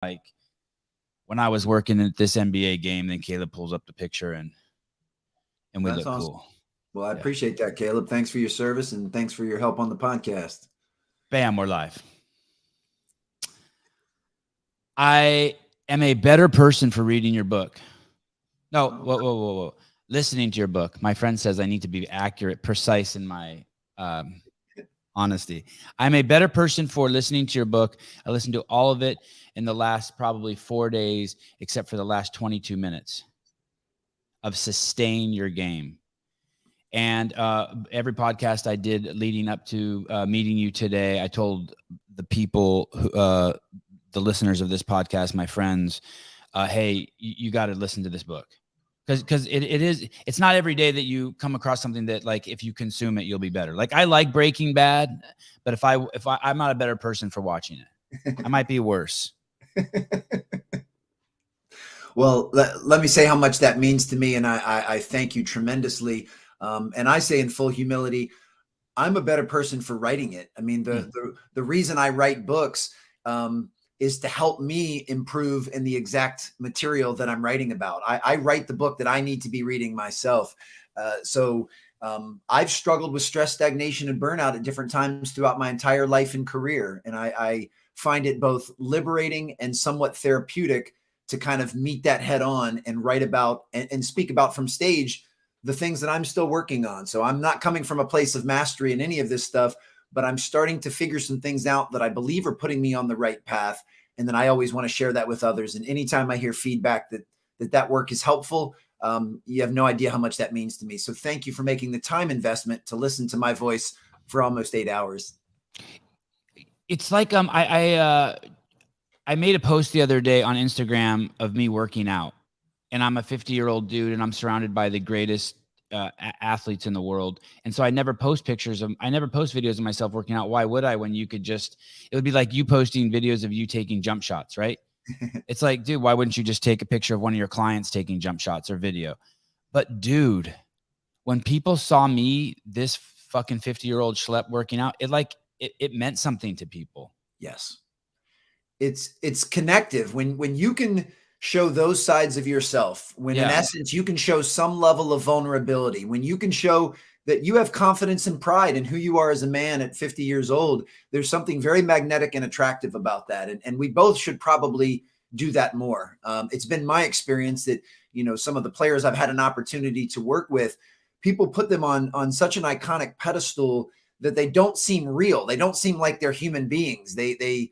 like when I was working at this NBA game, then Caleb pulls up the picture and we That's look awesome. cool. Well, I appreciate that, Caleb. Thanks for your service and thanks for your help on the podcast. Bam, we're live. I am a better person for reading your book. No, whoa. Listening to your book. My friend says I need to be accurate, precise in my honesty. I'm a better person for listening to your book. I listened to all of it in the last probably 4 days, except for the last 22 minutes of Sustain Your Game. And every podcast I did leading up to meeting you today, I told the people, the listeners of this podcast, my friends, hey, you got to listen to this book. Because it's not every day that you come across something that, like, if you consume it, you'll be better. Like, I like Breaking Bad, but if I'm not a better person for watching it. I might be worse. Well, let me say how much that means to me, and I thank you tremendously. And I say in full humility, I'm a better person for writing it. I mean, the reason I write books is to help me improve in the exact material that I'm writing about. I write the book that I need to be reading myself. So I've struggled with stress, stagnation, and burnout at different times throughout my entire life and career. And I find it both liberating and somewhat therapeutic to kind of meet that head on and write about and speak about from stage the things that I'm still working on. So I'm not coming from a place of mastery in any of this stuff, but I'm starting to figure some things out that I believe are putting me on the right path. And then I always want to share that with others. And anytime I hear feedback that work is helpful, you have no idea how much that means to me. So thank you for making the time investment to listen to my voice for almost 8 hours. It's like I made a post the other day on Instagram of me working out, and I'm a 50-year-old dude, and I'm surrounded by the greatest athletes in the world. And so I never post videos of myself working out. Why would I, when you could it would be like you posting videos of you taking jump shots, right? It's like, dude, why wouldn't you just take a picture of one of your clients taking jump shots or video? But dude, when people saw me, this fucking 50-year-old schlep working out, it meant something to people. Yes. It's connective when you can show those sides of yourself, when in essence you can show some level of vulnerability, when you can show that you have confidence and pride in who you are as a man at 50 years old, there's something very magnetic and attractive about that. And we both should probably do that more. It's been my experience that, some of the players I've had an opportunity to work with, people put them on such an iconic pedestal that they don't seem real. They don't seem like they're human beings. They seem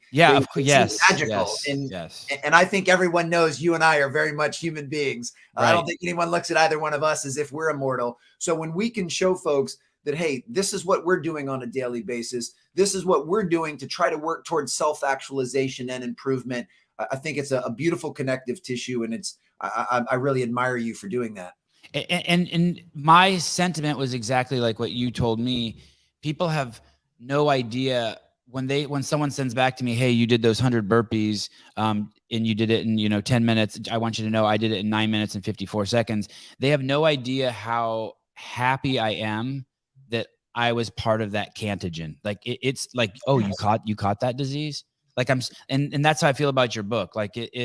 magical. And I think everyone knows you and I are very much human beings. Right. I don't think anyone looks at either one of us as if we're immortal. So when we can show folks that, hey, this is what we're doing on a daily basis, this is what we're doing to try to work towards self-actualization and improvement, I think it's a beautiful connective tissue. And I really admire you for doing that. And my sentiment was exactly like what you told me. People have no idea when someone sends back to me, hey, you did those 100 burpees and you did it in 10 minutes. I want you to know I did it in 9 minutes and 54 seconds. They have no idea how happy I am that I was part of that cantogen. Like it's like, oh, you caught that disease. Like and that's how I feel about your book. Like it's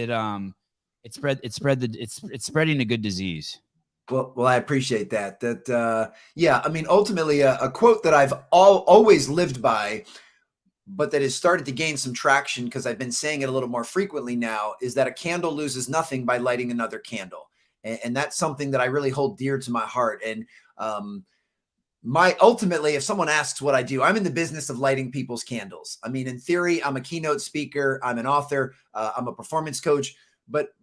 spreading a good disease. Well, I appreciate that. I mean, ultimately, a quote that I've always lived by, but that has started to gain some traction because I've been saying it a little more frequently now, is that a candle loses nothing by lighting another candle. And that's something that I really hold dear to my heart. And ultimately, if someone asks what I do, I'm in the business of lighting people's candles. I mean, in theory, I'm a keynote speaker, I'm an author, I'm a performance coach, but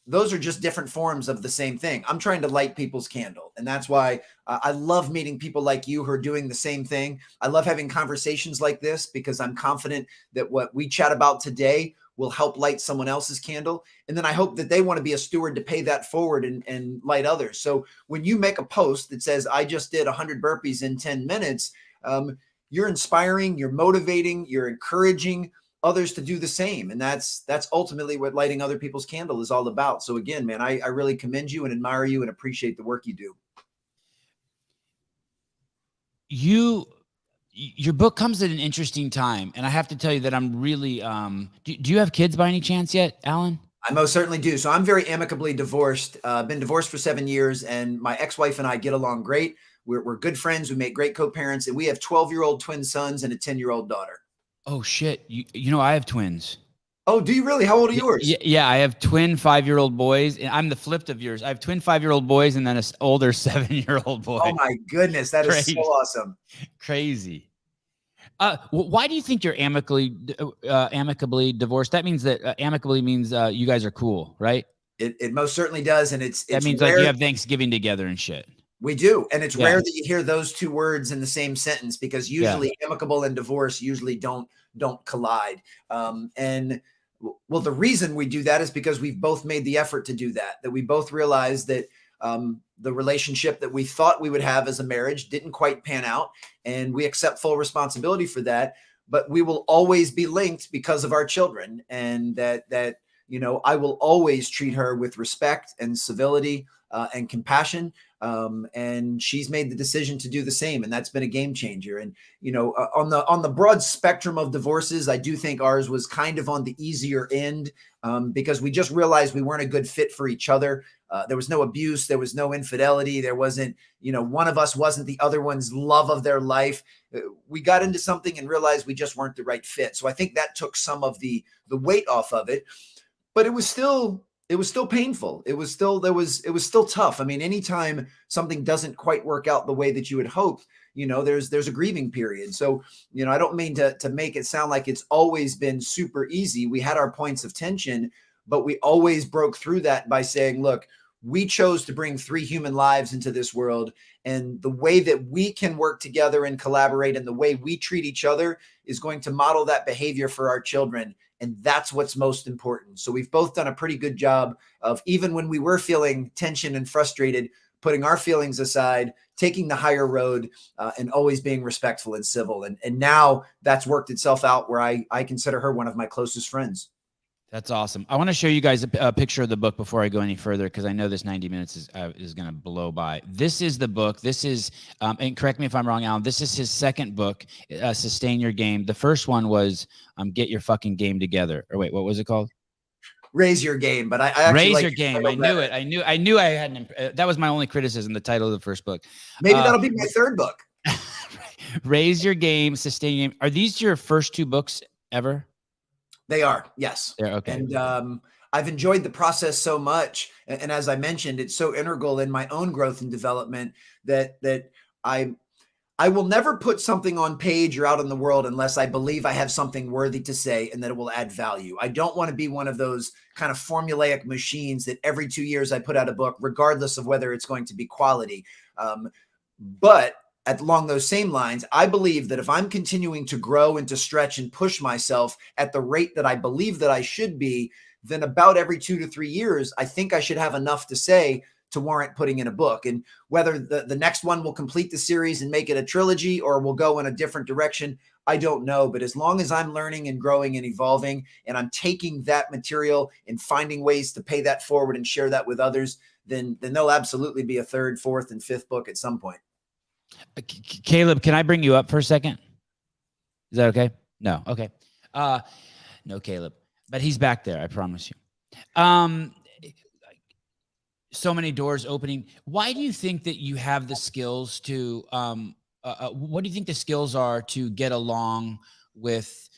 those are just different forms of the same thing. I'm trying to light people's candle. And that's why I love meeting people like you who are doing the same thing. I love having conversations like this because I'm confident that what we chat about today will help light someone else's candle. And then I hope that they want to be a steward to pay that forward and light others. So when you make a post that says, I just did 100 burpees in 10 minutes, you're inspiring, you're motivating, you're encouraging others to do the same. And that's ultimately what lighting other people's candle is all about. So again, man, I really commend you and admire you and appreciate the work you do. your book comes at an interesting time, and I have to tell you that I'm really. Do you have kids by any chance yet, Alan? I most certainly do. So I'm very amicably divorced. Been divorced for 7 years, and my ex-wife and I get along great. We're good friends. We make great co-parents, and we have 12-year-old twin sons and a 10-year-old daughter. Oh shit! You know I have twins. Oh, do you really? How old are yours? Yeah, I have twin 5-year-old boys, and I'm the flip of yours. I have twin 5-year-old boys, and then an older 7-year-old boy. Oh my goodness, that is so awesome! Crazy. Why do you think you're amicably divorced? That means that amicably means you guys are cool, right? It most certainly does, and that means rare. Like you have Thanksgiving together and shit. We do, and it's rare that you hear those two words in the same sentence, because usually amicable and divorce usually don't collide. And well, the reason we do that is because we've both made the effort to do that. That we both realized that the relationship that we thought we would have as a marriage didn't quite pan out, and we accept full responsibility for that. But we will always be linked because of our children, and that I will always treat her with respect and civility and compassion. And she's made the decision to do the same, and that's been a game changer. And on the broad spectrum of divorces, I do think ours was kind of on the easier end, because we just realized we weren't a good fit for each other. There was no abuse, there was no infidelity, there wasn't, one of us wasn't the other one's love of their life. We got into something and realized we just weren't the right fit. So I think that took some of the weight off of it, but it was still painful. It was still tough. I mean, anytime something doesn't quite work out the way that you had hoped, there's a grieving period. So, I don't mean to make it sound like it's always been super easy. We had our points of tension, but we always broke through that by saying, look, we chose to bring 3 human lives into this world, and the way that we can work together and collaborate and the way we treat each other is going to model that behavior for our children. And that's what's most important. So we've both done a pretty good job of, even when we were feeling tension and frustrated, putting our feelings aside, taking the higher road, and always being respectful and civil. And now that's worked itself out where I consider her one of my closest friends. That's awesome. I want to show you guys a picture of the book before I go any further, because I know this 90 minutes is going to blow by. This is the book. This is, and correct me if I'm wrong, Alan, this is his second book, Sustain Your Game. The first one was Get Your Fucking Game Together. Or wait, what was it called? Raise Your Game. But I actually Raise Your Game. I knew it. I knew I had that was my only criticism, the title of the first book. Maybe that'll be my third book. Raise Your Game, Sustain Your Game. Are these your first 2 books ever? They are, yes. Yeah, okay. And I've enjoyed the process so much. And as I mentioned, it's so integral in my own growth and development that I will never put something on page or out in the world unless I believe I have something worthy to say and that it will add value. I don't want to be one of those kind of formulaic machines that every 2 years I put out a book, regardless of whether it's going to be quality. But along those same lines, I believe that if I'm continuing to grow and to stretch and push myself at the rate that I believe that I should be, then about every 2 to 3 years, I think I should have enough to say to warrant putting in a book. And whether the next one will complete the series and make it a trilogy or will go in a different direction, I don't know. But as long as I'm learning and growing and evolving, and I'm taking that material and finding ways to pay that forward and share that with others, then there'll absolutely be a 3rd, 4th, and 5th book at some point. Caleb, can I bring you up for a second? Is that okay? No. Okay. No, Caleb, but he's back there. I promise you. So many doors opening. Why do you think that you have the skills to, what do you think the skills are to get along with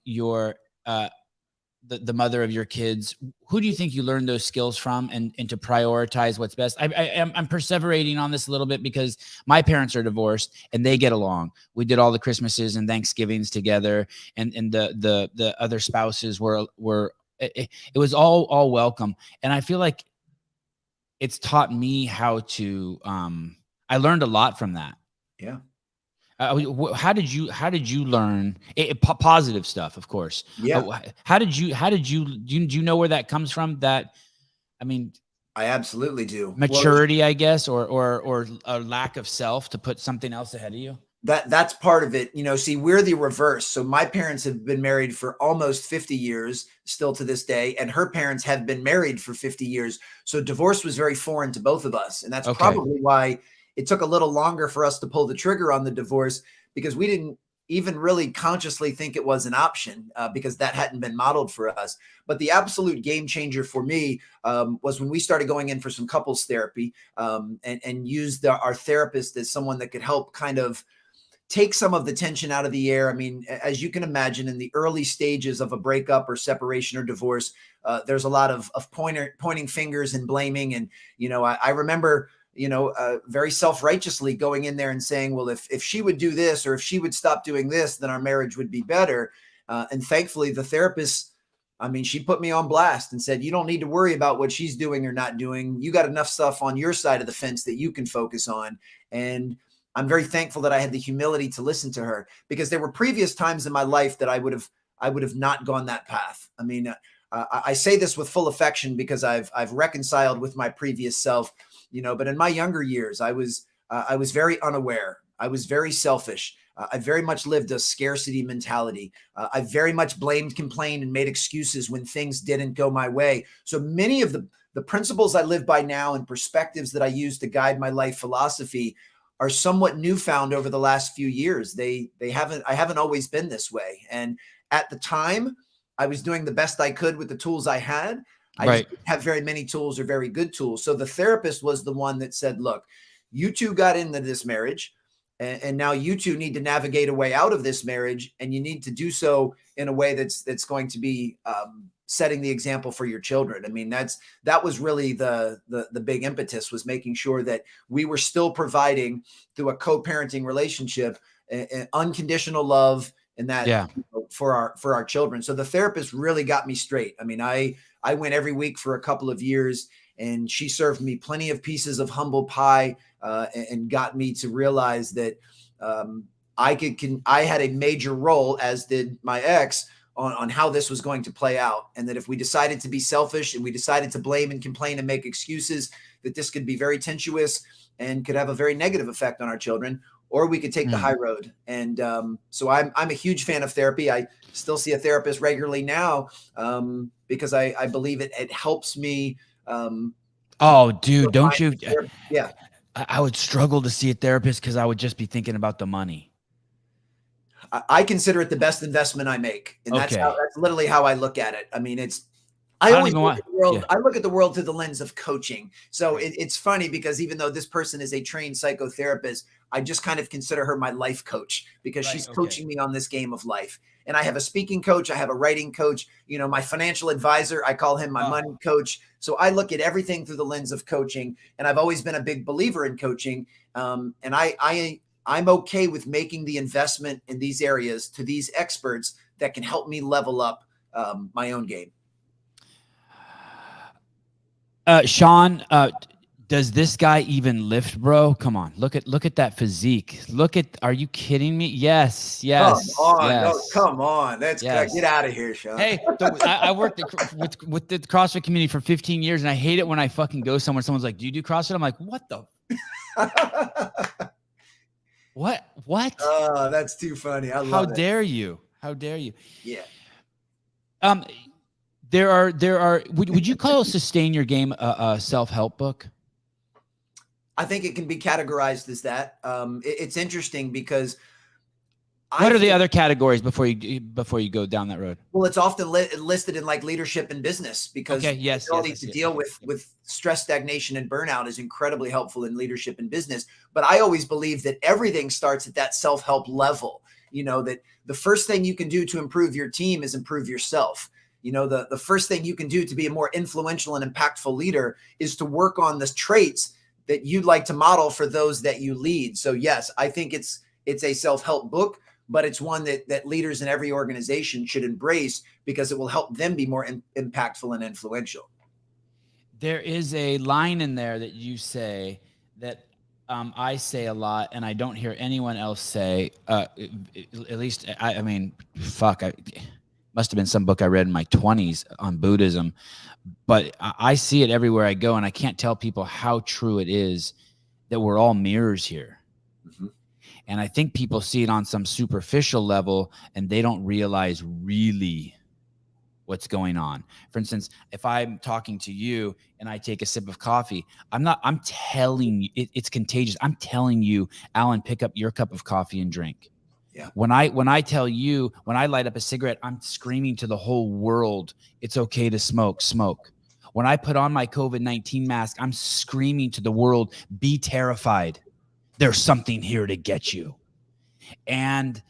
your, the mother of your kids? Who do you think you learned those skills from, and to prioritize what's best? I'm perseverating on this a little bit because my parents are divorced and they get along. We did all the Christmases and Thanksgivings together, and the other spouses were it was all welcome. And I feel like it's taught me how to, I learned a lot from that. Yeah. How did you learn positive stuff, of course? Yeah. Do you know where that comes from? That, I mean, I absolutely do. Maturity, I guess, or a lack of self to put something else ahead of you. That's part of it. See, we're the reverse. So my parents have been married for almost 50 years, still to this day, and her parents have been married for 50 years. So divorce was very foreign to both of us, and that's probably why it took a little longer for us to pull the trigger on the divorce, because we didn't even really consciously think it was an option because that hadn't been modeled for us. But the absolute game changer for me was when we started going in for some couples therapy and used our therapist as someone that could help kind of take some of the tension out of the air. I mean, as you can imagine, in the early stages of a breakup or separation or divorce, there's a lot of pointing fingers and blaming. And, I remember, very self-righteously going in there and saying, well, if she would do this, or if she would stop doing this, then our marriage would be better. And thankfully the therapist, I mean, she put me on blast and said, you don't need to worry about what she's doing or not doing. You got enough stuff on your side of the fence that you can focus on. And I'm very thankful that I had the humility to listen to her, because there were previous times in my life that I would have not gone that path. I mean, I say this with full affection because I've reconciled with my previous self, but in my younger years, I was very unaware. I was very selfish. I very much lived a scarcity mentality. I very much blamed, complained, and made excuses when things didn't go my way. So many of the principles I live by now and perspectives that I use to guide my life philosophy are somewhat newfound over the last few years. I haven't always been this way. And at the time, I was doing the best I could with the tools I had. I just didn't have very many tools or very good tools. So the therapist was the one that said, look, you two got into this marriage, and now you two need to navigate a way out of this marriage, and you need to do so in a way that's going to be setting the example for your children. I mean, that was really the big impetus, was making sure that we were still providing through a co-parenting relationship unconditional love, and that for our children. So the therapist really got me straight. I mean, I went every week for a couple of years, and she served me plenty of pieces of humble pie and got me to realize that I had a major role, as did my ex, on how this was going to play out. And that if we decided to be selfish and we decided to blame and complain and make excuses, that this could be very tenuous and could have a very negative effect on our children, or we could take the high road. And so I'm a huge fan of therapy. I still see a therapist regularly now because I believe it helps me. Oh, dude, don't you? Yeah. I would struggle to see a therapist because I would just be thinking about the money. I consider it the best investment I make. And that's literally how I look at it. I mean, I look at the world through the lens of coaching. So it's funny because even though this person is a trained psychotherapist, I just kind of consider her my life coach, because she's coaching me on this game of life. And I have a speaking coach. I have a writing coach, my financial advisor, I call him my money coach. So I look at everything through the lens of coaching. And I've always been a big believer in coaching. And I'm okay with making the investment in these areas to these experts that can help me level up my own game. Sean, does this guy even lift, bro? Come on, look at that physique. Are you kidding me? Yes. Come on, no, come on. Get out of here, Sean. Hey, I worked with the CrossFit community for 15 years, and I hate it when I fucking go somewhere. Someone's like, "Do you do CrossFit?" I'm like, "What the?" What? Oh, that's too funny. I love it. How dare you? Yeah. There are. Would you call Sustain Your Game a self-help book? I think it can be categorized as that. It's interesting because what are the other categories before you go down that road? Well, it's often listed in like leadership and business, because the ability to deal with stress, stagnation, and burnout is incredibly helpful in leadership and business. But I always believe that everything starts at that self-help level. That the first thing you can do to improve your team is improve yourself. The first thing you can do to be a more influential and impactful leader is to work on the traits that you'd like to model for those that you lead. So yes, I think it's a self-help book, but it's one that leaders in every organization should embrace, because it will help them be more impactful and influential. There is a line in there that you say that I say a lot, and I don't hear anyone else say, at least, I mean, fuck, must have been some book I read in my 20s on Buddhism, but I see it everywhere I go, and I can't tell people how true it is that we're all mirrors here. Mm-hmm. And I think people see it on some superficial level, and they don't realize really what's going on. For instance, if I'm talking to you and I take a sip of coffee, I'm telling you, it's contagious. I'm telling you, Alan, pick up your cup of coffee and drink. Yeah. When I tell you, when I light up a cigarette, I'm screaming to the whole world, it's okay to smoke, smoke. When I put on my COVID-19 mask, I'm screaming to the world, be terrified. There's something here to get you. And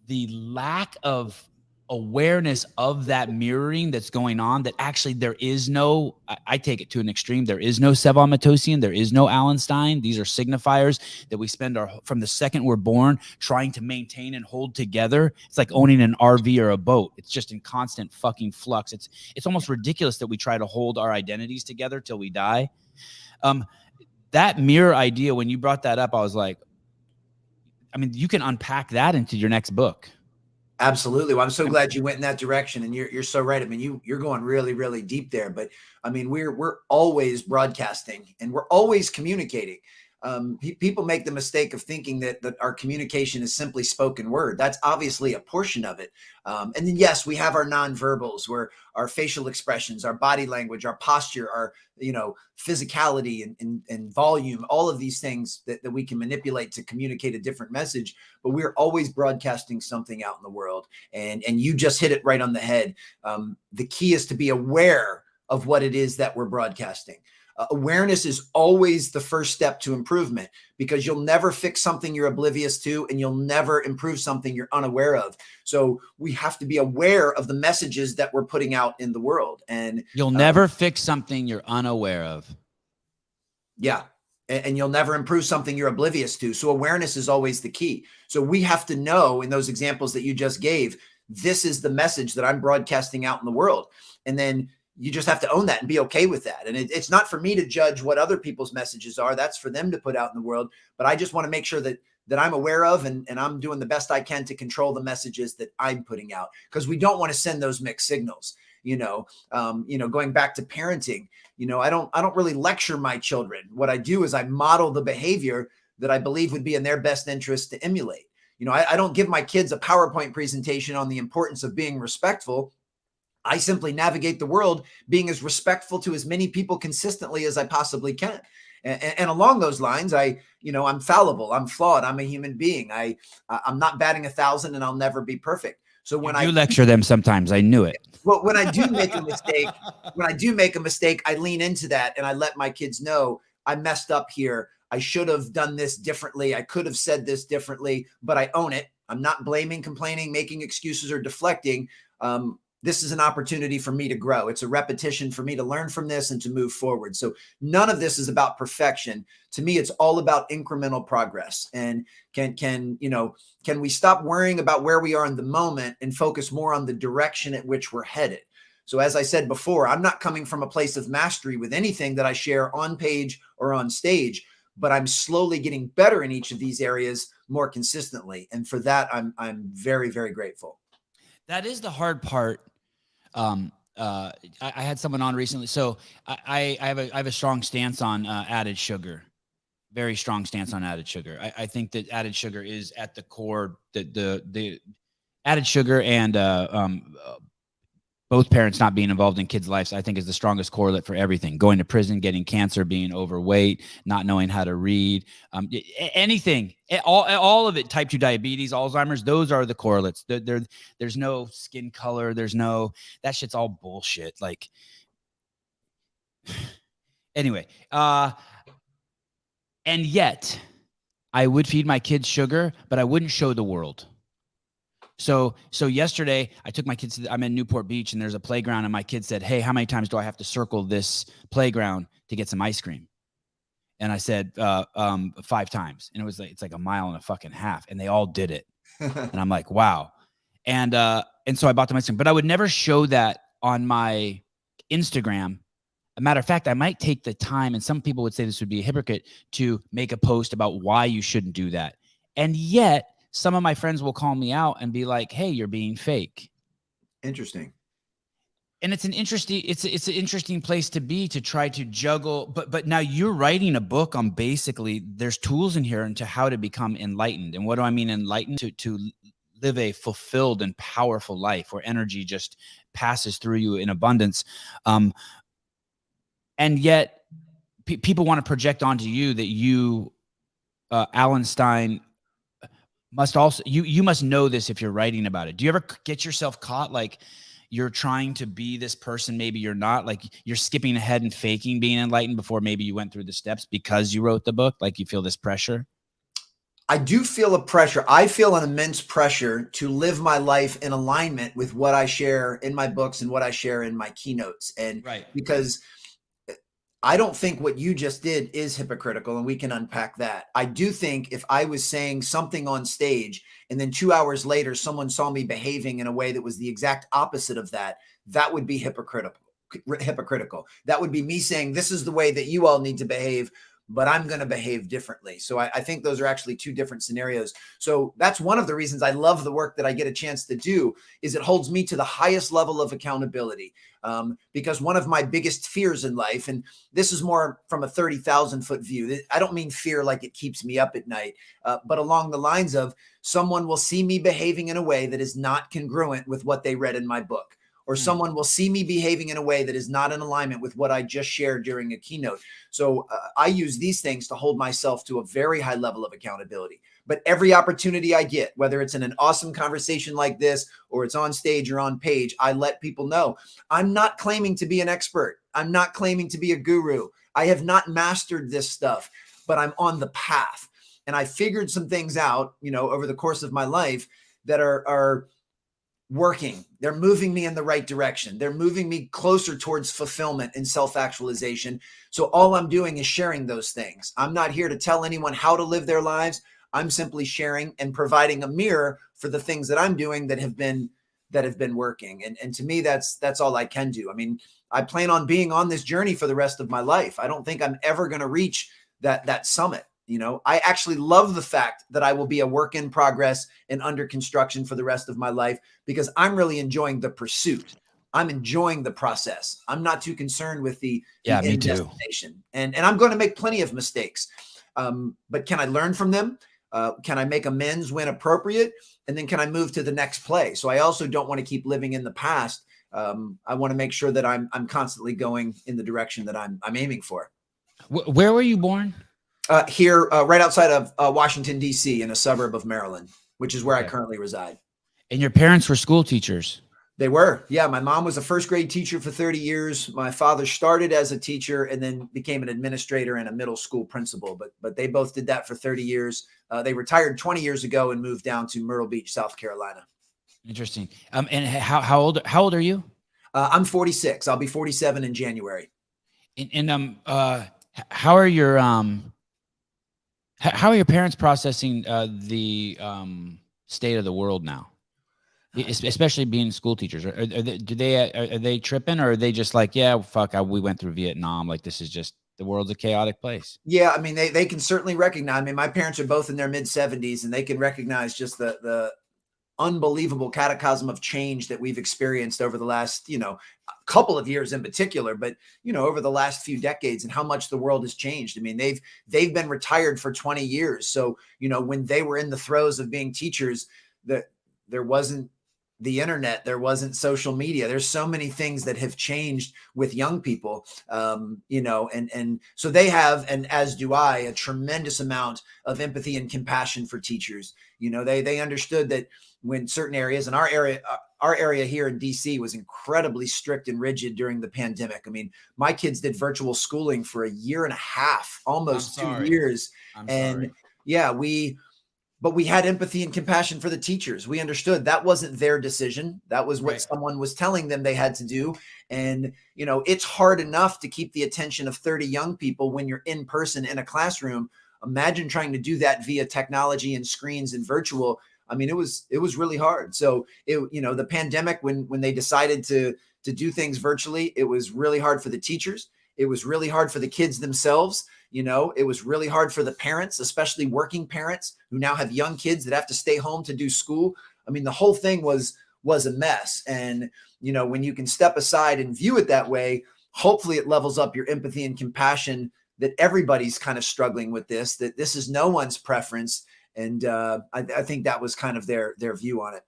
the lack of awareness of that mirroring that's going on, that actually there is no, I take it to an extreme, there is no Sevan Matosian, there is no Alan Stein. These are signifiers that we spend from the second we're born trying to maintain and hold together. It's like owning an RV or a boat. It's just in constant fucking flux. It's almost ridiculous that we try to hold our identities together till we die. That mirror idea, when you brought that up, I was like, I mean, you can unpack that into your next book. Absolutely. Well, I'm so glad you went in that direction, and you're so right. I mean, you're going really, really deep there. But I mean, we're always broadcasting and we're always communicating. People make the mistake of thinking that our communication is simply spoken word. That's obviously a portion of it. And then yes, we have our nonverbals, where our facial expressions, our body language, our posture, our physicality and volume, all of these things that we can manipulate to communicate a different message. But we're always broadcasting something out in the world. And you just hit it right on the head. The key is to be aware of what it is that we're broadcasting. Awareness is always the first step to improvement, because you'll never fix something you're oblivious to, and you'll never improve something you're unaware of. So we have to be aware of the messages that we're putting out in the world. And you'll never fix something you're unaware of. Yeah. And you'll never improve something you're oblivious to. So awareness is always the key. So we have to know, in those examples that you just gave, this is the message that I'm broadcasting out in the world. And then you just have to own that and be okay with that. And it's not for me to judge what other people's messages are. That's for them to put out in the world. But I just want to make sure that I'm aware of, and I'm doing the best I can to control the messages that I'm putting out, because we don't want to send those mixed signals. Going back to parenting, I don't really lecture my children. What I do is I model the behavior that I believe would be in their best interest to emulate. I don't give my kids a PowerPoint presentation on the importance of being respectful. I simply navigate the world being as respectful to as many people consistently as I possibly can. And along those lines, I'm fallible. I'm flawed. I'm a human being. I'm not batting 1,000, and I'll never be perfect. So when you lecture them sometimes, I knew it. Well, when I do make a mistake, I lean into that and I let my kids know I messed up here. I should have done this differently. I could have said this differently, but I own it. I'm not blaming, complaining, making excuses, or deflecting. This is an opportunity for me to grow. It's a repetition for me to learn from this and to move forward. So none of this is about perfection. To me, it's all about incremental progress. And can we stop worrying about where we are in the moment and focus more on the direction at which we're headed? So as I said before, I'm not coming from a place of mastery with anything that I share on page or on stage, but I'm slowly getting better in each of these areas more consistently. And for that, I'm very, very grateful. That is the hard part. I had someone on recently. So I have a strong stance on added sugar. Very strong stance on added sugar. I think that added sugar is at the core. The added sugar and both parents not being involved in kids' lives, I think, is the strongest correlate for everything. Going to prison, getting cancer, being overweight, not knowing how to read, anything, all of it, type 2 diabetes, Alzheimer's, those are the correlates. There's no skin color. That shit's all bullshit. Like, anyway, and yet I would feed my kids sugar, but I wouldn't show the world. So yesterday I took my kids I'm in Newport Beach, and there's a playground, and my kid said, "Hey, how many times do I have to circle this playground to get some ice cream?" And I said, 5 times. And it's like a mile and a fucking half. And they all did it. And I'm like, wow. And so I bought them ice cream, but I would never show that on my Instagram. A matter of fact, I might take the time, and some people would say this would be a hypocrite, to make a post about why you shouldn't do that. And yet some of my friends will call me out and be like, "Hey, you're being fake." Interesting. And it's an interesting place to be, to try to juggle. But now you're writing a book on, basically, there's tools in here into how to become enlightened. And what do I mean enlightened? To live a fulfilled and powerful life where energy just passes through you in abundance. And yet people want to project onto you that you, Alan Stein, must also, you must know this if you're writing about it. Do you ever get yourself caught like you're trying to be this person, maybe you're not, like you're skipping ahead and faking being enlightened before maybe you went through the steps because you wrote the book? Like you feel this pressure? I do feel a pressure. I feel an immense pressure to live my life in alignment with what I share in my books and what I share in my keynotes. And Right. because I don't think what you just did is hypocritical, and we can unpack that. I do think if I was saying something on stage and then 2 hours later someone saw me behaving in a way that was the exact opposite of that, that would be hypocritical. That would be me saying, this is the way that you all need to behave, but I'm going to behave differently. So I think those are actually two different scenarios. So that's one of the reasons I love the work that I get a chance to do, is it holds me to the highest level of accountability. Because one of my biggest fears in life, and this is more from a 30,000 foot view, I don't mean fear like it keeps me up at night, but along the lines of someone will see me behaving in a way that is not congruent with what they read in my book. Or someone will see me behaving in a way that is not in alignment with what I just shared during a keynote. So I use these things to hold myself to a very high level of accountability. But every opportunity I get, whether it's in an awesome conversation like this, or it's on stage or on page, I let people know I'm not claiming to be an expert. I'm not claiming to be a guru. I have not mastered this stuff, but I'm on the path. And I figured some things out, over the course of my life that are working. They're moving me in the right direction. They're moving me closer towards fulfillment and self-actualization. So all I'm doing is sharing those things. I'm not here to tell anyone how to live their lives. I'm simply sharing and providing a mirror for the things that I'm doing that have been working. And to me, that's all I can do. I mean, I plan on being on this journey for the rest of my life. I don't think I'm ever going to reach that summit. I actually love the fact that I will be a work in progress and under construction for the rest of my life, because I'm really enjoying the pursuit. I'm enjoying the process. I'm not too concerned with the end destination. And I'm going to make plenty of mistakes. But can I learn from them? Can I make amends when appropriate? And then can I move to the next play? So I also don't want to keep living in the past. I want to make sure that I'm constantly going in the direction that I'm aiming for. Where were you born? Here, right outside of Washington, D.C., in a suburb of Maryland, which is where I currently reside. And your parents were school teachers? They were. Yeah. My mom was a first grade teacher for 30 years. My father started as a teacher and then became an administrator and a middle school principal. But they both did that for 30 years. They retired 20 years ago and moved down to Myrtle Beach, South Carolina. Interesting. And how old are you? I'm 46. I'll be 47 in January. And how are your parents processing the state of the world now, especially being school teachers? Are they tripping, or are they just like, yeah, fuck, we went through Vietnam, like this is just, the world's a chaotic place? Yeah, I mean, they can certainly recognize. I mean, my parents are both in their mid 70s, and they can recognize just the unbelievable cataclysm of change that we've experienced over the last, couple of years in particular, but over the last few decades, and how much the world has changed. I mean, they've been retired for 20 years. So, when they were in the throes of being teachers, there wasn't the internet, there wasn't social media. There's so many things that have changed with young people, and so they have, and as do I, a tremendous amount of empathy and compassion for teachers. They understood that when certain areas, and our area here in DC was incredibly strict and rigid during the pandemic. I mean, my kids did virtual schooling for a year and a half, almost 2 years. Sorry. Yeah, but we had empathy and compassion for the teachers. We understood that wasn't their decision. That was what someone was telling them they had to do. And, it's hard enough to keep the attention of 30 young people when you're in person in a classroom. Imagine trying to do that via technology and screens and virtual. I mean, it was really hard. So the pandemic, when they decided to do things virtually, it was really hard for the teachers. It was really hard for the kids themselves. It was really hard for the parents, especially working parents who now have young kids that have to stay home to do school. I mean, the whole thing was a mess. And, when you can step aside and view it that way, hopefully it levels up your empathy and compassion that everybody's kind of struggling with this, that this is no one's preference. And I think that was kind of their view on it.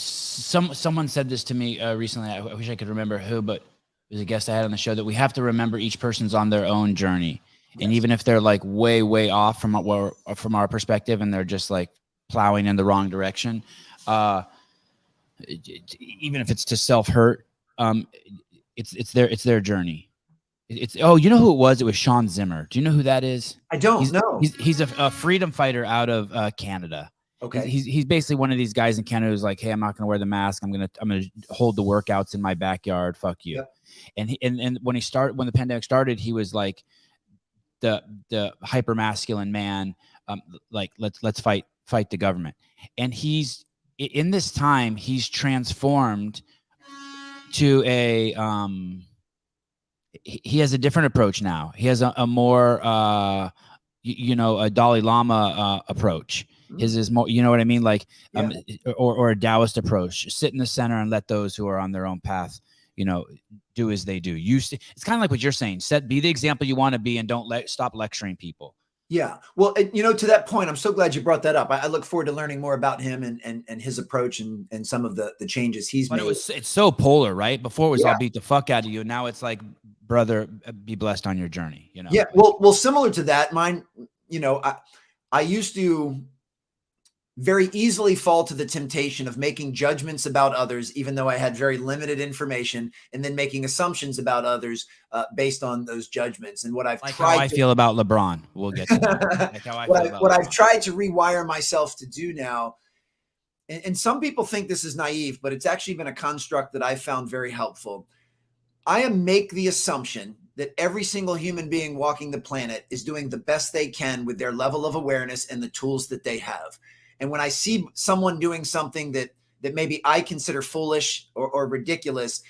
Someone said this to me recently. I wish I could remember who, but it was a guest I had on the show, that we have to remember each person's on their own journey. And even if they're like way off from our perspective, and they're just like plowing in the wrong direction, even if it's to self-hurt, it's their journey. You know who it was? It was Sean Zimmer. Do you know who that is? I don't know. He's a freedom fighter out of Canada. Okay. He's basically one of these guys in Canada who's like, hey, I'm not going to wear the mask. I'm gonna hold the workouts in my backyard. Fuck you. Yep. And when the pandemic started, he was like the hyper masculine man. Like let's fight the government. And he's in this time he's transformed to a he has a different approach now. He has a more a Dalai Lama approach. His is more, you know what I mean? Like, or a Taoist approach. Sit in the center and let those who are on their own path, do as they do. It's kind of like what you're saying. Be the example you want to be, and don't stop lecturing people. Yeah. Well, to that point, I'm so glad you brought that up. I look forward to learning more about him and his approach and some of the changes he's made. It's so polar, right? Before it was I'll beat the fuck out of you. Now it's like, brother, be blessed on your journey. Yeah. Well, similar to that, mine, I used to very easily fall to the temptation of making judgments about others, even though I had very limited information, and then making assumptions about others based on those judgments. And what I've tried how I feel about LeBron, we'll get to that. Like how I feel about what I've tried to rewire myself to do now, and some people think this is naive, but it's actually been a construct that I found very helpful. I make the assumption that every single human being walking the planet is doing the best they can with their level of awareness and the tools that they have. And when I see someone doing something that maybe I consider foolish or ridiculous,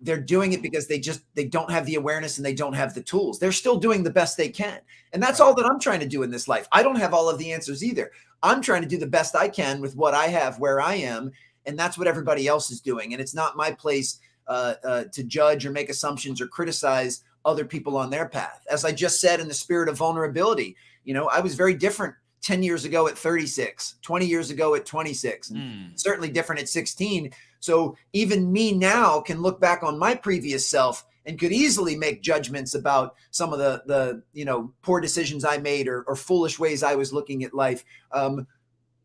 they're doing it because they don't have the awareness and they don't have the tools. They're still doing the best they can. And that's all that I'm trying to do in this life. I don't have all of the answers either. I'm trying to do the best I can with what I have, where I am. And that's what everybody else is doing. And it's not my place to judge or make assumptions or criticize other people on their path. As I just said, in the spirit of vulnerability, I was very different 10 years ago at 36, 20 years ago at 26, and certainly different at 16. So even me now can look back on my previous self and could easily make judgments about some of the poor decisions I made or foolish ways I was looking at life.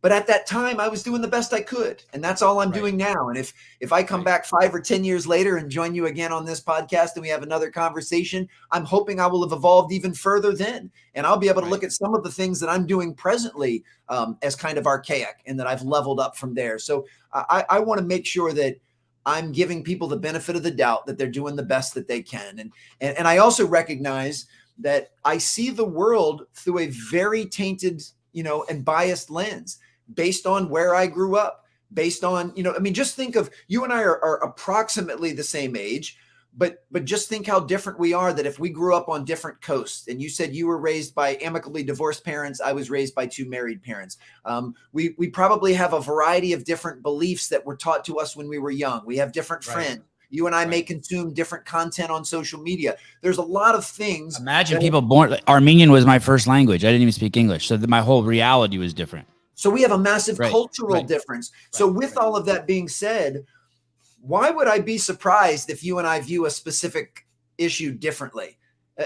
But at that time, I was doing the best I could. And that's all I'm doing now. And if I come back 5 or 10 years later and join you again on this podcast and we have another conversation, I'm hoping I will have evolved even further then. And I'll be able to look at some of the things that I'm doing presently as kind of archaic, and that I've leveled up from there. So I want to make sure that I'm giving people the benefit of the doubt that they're doing the best that they can. And I also recognize that I see the world through a very tainted, and biased lens, based on where I grew up, based on, just think of, you and I are approximately the same age, but just think how different we are, that if we grew up on different coasts, and you said you were raised by amicably divorced parents, I was raised by 2 married parents. We probably have a variety of different beliefs that were taught to us when we were young. We have different friends. You and I may consume different content on social media. There's a lot of things. Imagine people born, Armenian was my first language. I didn't even speak English. So my whole reality was different. So we have a massive cultural difference. So with all of that being said, why would I be surprised if you and I view a specific issue differently?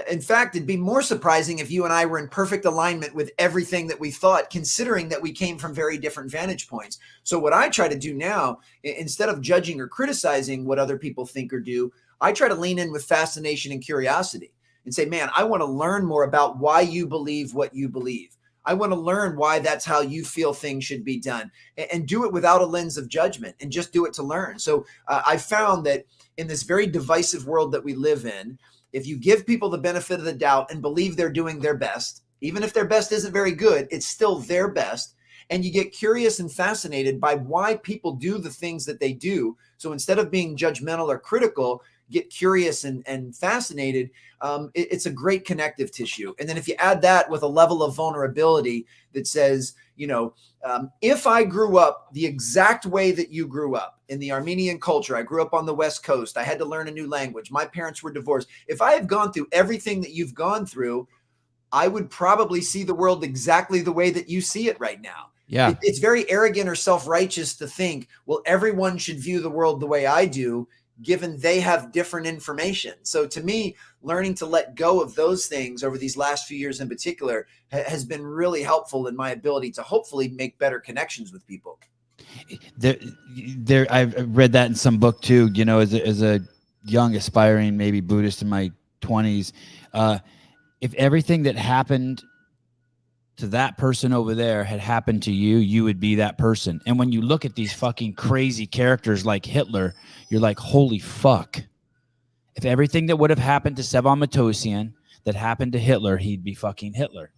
In fact, it'd be more surprising if you and I were in perfect alignment with everything that we thought, considering that we came from very different vantage points. So what I try to do now, instead of judging or criticizing what other people think or do, I try to lean in with fascination and curiosity and say, man, I want to learn more about why you believe what you believe. I want to learn why that's how you feel things should be done, and do it without a lens of judgment, and just do it to learn. So I found that in this very divisive world that we live in, if you give people the benefit of the doubt and believe they're doing their best, even if their best isn't very good, it's still their best. And you get curious and fascinated by why people do the things that they do. So instead of being judgmental or critical, get curious and fascinated. It's a great connective tissue. And then if you add that with a level of vulnerability that says, if I grew up the exact way that you grew up in the Armenian culture, I grew up on the West Coast, I had to learn a new language, my parents were divorced. If I had gone through everything that you've gone through, I would probably see the world exactly the way that you see it right now. Yeah. It's very arrogant or self-righteous to think, well, everyone should view the world the way I do, given they have different information. So to me, learning to let go of those things over these last few years in particular has been really helpful in my ability to hopefully make better connections with people. I've read that in some book too, you know, as a young aspiring maybe Buddhist in my 20s, if everything that happened to that person over there had happened to you, you would be that person. And when you look at these fucking crazy characters like Hitler, you're like, holy fuck. If everything that would have happened to Sevan Matosian that happened to Hitler, he'd be fucking Hitler.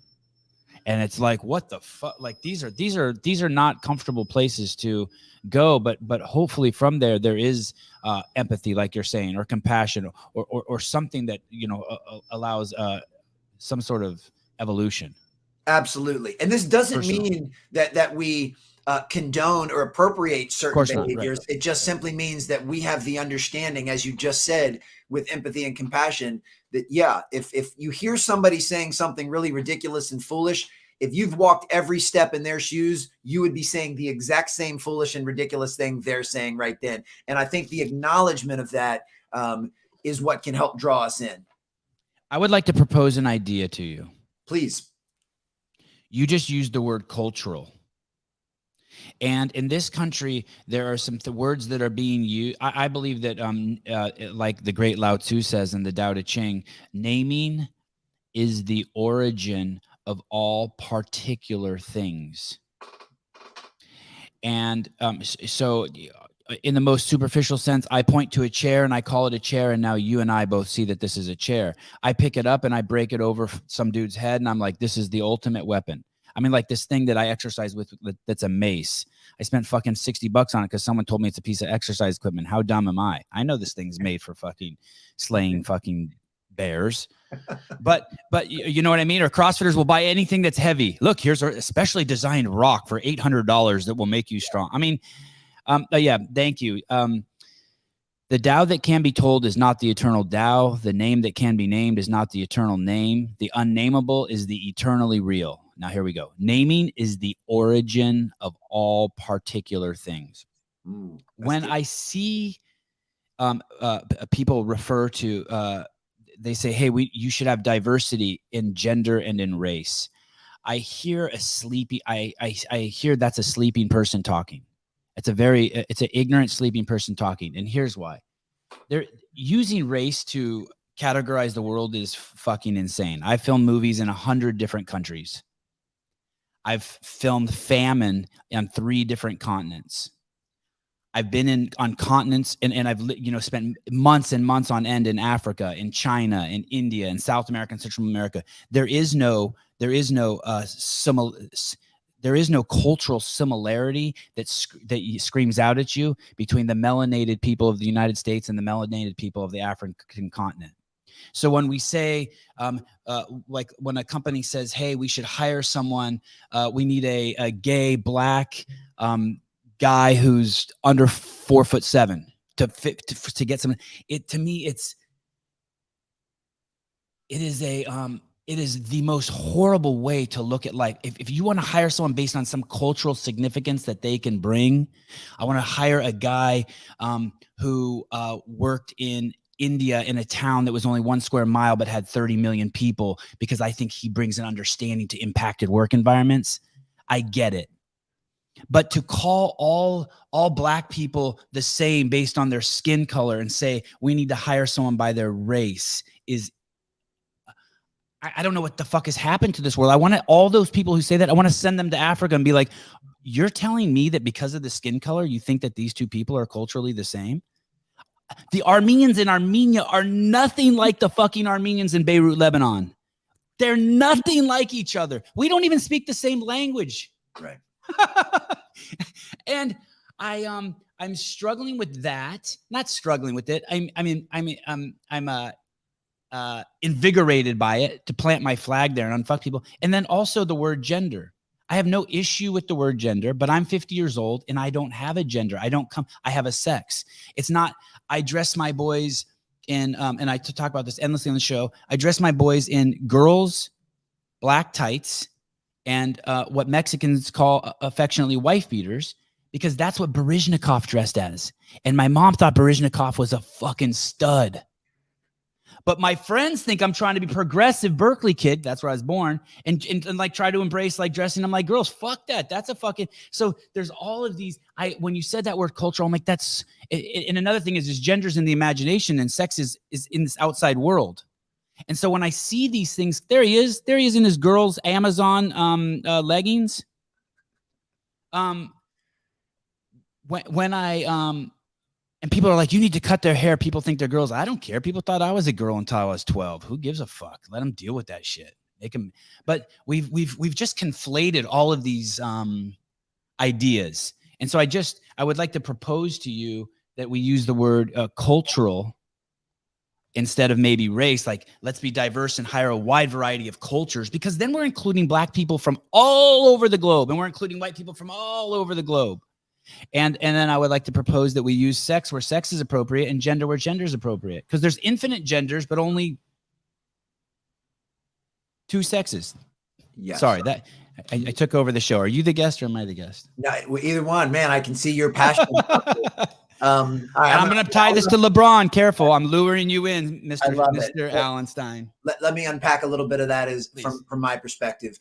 And it's like, what the fuck? Like these are not comfortable places to go, but hopefully from there is empathy, like you're saying, or compassion, or something that, you know, allows some sort of evolution. Absolutely. And this doesn't mean that we condone or appropriate certain behaviors. Right. It just simply means that we have the understanding, as you just said, with empathy and compassion, that, yeah, if you hear somebody saying something really ridiculous and foolish, if you've walked every step in their shoes, you would be saying the exact same foolish and ridiculous thing they're saying right then. And I think the acknowledgement of that is what can help draw us in. I would like to propose an idea to you. Please. You just used the word cultural. And in this country, there are some words that are being used. I believe that, like the great Lao Tzu says in the Tao Te Ching, naming is the origin of all particular things. And so in the most superficial sense, I point to a chair and I call it a chair, and now you and I both see that this is a chair. I pick it up and I break it over some dude's head, and I'm like, this is the ultimate weapon. I mean, like this thing that I exercise with, that's a mace. I spent fucking $60 on it because someone told me it's a piece of exercise equipment. How dumb am I? I know this thing's made for fucking slaying fucking bears. But you know what I mean? Or CrossFitters will buy anything that's heavy. Look, here's a specially designed rock for $800 that will make you strong. I mean, yeah, thank you. The Tao that can be told is not the eternal Tao. The name that can be named is not the eternal name. The unnameable is the eternally real. Now, here we go. Naming is the origin of all particular things. When good. I see people refer to, they say, hey, you should have diversity in gender and in race. I hear I hear that's a sleeping person talking. It's an ignorant sleeping person talking. And here's why. They're using race to categorize the world is fucking insane. I've filmed movies in 100 different countries. I've filmed famine on 3 different continents. I've been on continents and I've, you know, spent months and months on end in Africa, in China, in India, in South America, and Central America. There is no cultural similarity that screams out at you between the melanated people of the United States and the melanated people of the African continent. So when we say, like when a company says, hey, we should hire someone, we need a gay black guy who's under 4'7" to get someone. To me, it is the most horrible way to look at life. If you want to hire someone based on some cultural significance that they can bring, I want to hire a guy who worked in India in a town that was only 1 square mile but had 30 million people, because I think he brings an understanding to impacted work environments. I get it. But to call all black people the same based on their skin color and say we need to hire someone by their race is, I don't know what the fuck has happened to this world. I want all those people who say that, I want to send them to Africa and be like, you're telling me that because of the skin color, you think that these two people are culturally the same? The Armenians in Armenia are nothing like the fucking Armenians in Beirut, Lebanon. They're nothing like each other. We don't even speak the same language. Right. And I'm struggling with that. Not struggling with it. I'm invigorated by it to plant my flag there and unfuck people. And then also the word gender. I have no issue with the word gender, but I'm 50 years old and I don't have a gender. I have a sex. It's not, I dress my boys in, and I talk about this endlessly on the show. I dress my boys in girls, black tights, and what Mexicans call affectionately wife beaters, because that's what Baryshnikov dressed as. And my mom thought Baryshnikov was a fucking stud. But my friends think I'm trying to be progressive Berkeley kid. That's where I was born. And like try to embrace like dressing them like girls. Fuck that. That's a fucking, so there's all of these, when you said that word cultural, I'm like, that's, and another thing is gender's in the imagination and sex is in this outside world. And so when I see these things, there he is in his girl's Amazon leggings. When I and people are like, you need to cut their hair. People think they're girls. I don't care. People thought I was a girl until I was 12. Who gives a fuck? Let them deal with that shit. Make them. But we've just conflated all of these ideas. And so I would like to propose to you that we use the word cultural instead of maybe race. Like, let's be diverse and hire a wide variety of cultures, because then we're including Black people from all over the globe, and we're including white people from all over the globe. And then I would like to propose that we use sex where sex is appropriate and gender where gender is appropriate, because there's infinite genders, but only 2 sexes. Yes. Sorry, that I took over the show. Are you the guest or am I the guest? No, either one, man. I can see your passion. I'm going to tie this to LeBron. Careful. I'm luring you in, Mr. Alan Stein. Let me unpack a little bit of that from my perspective.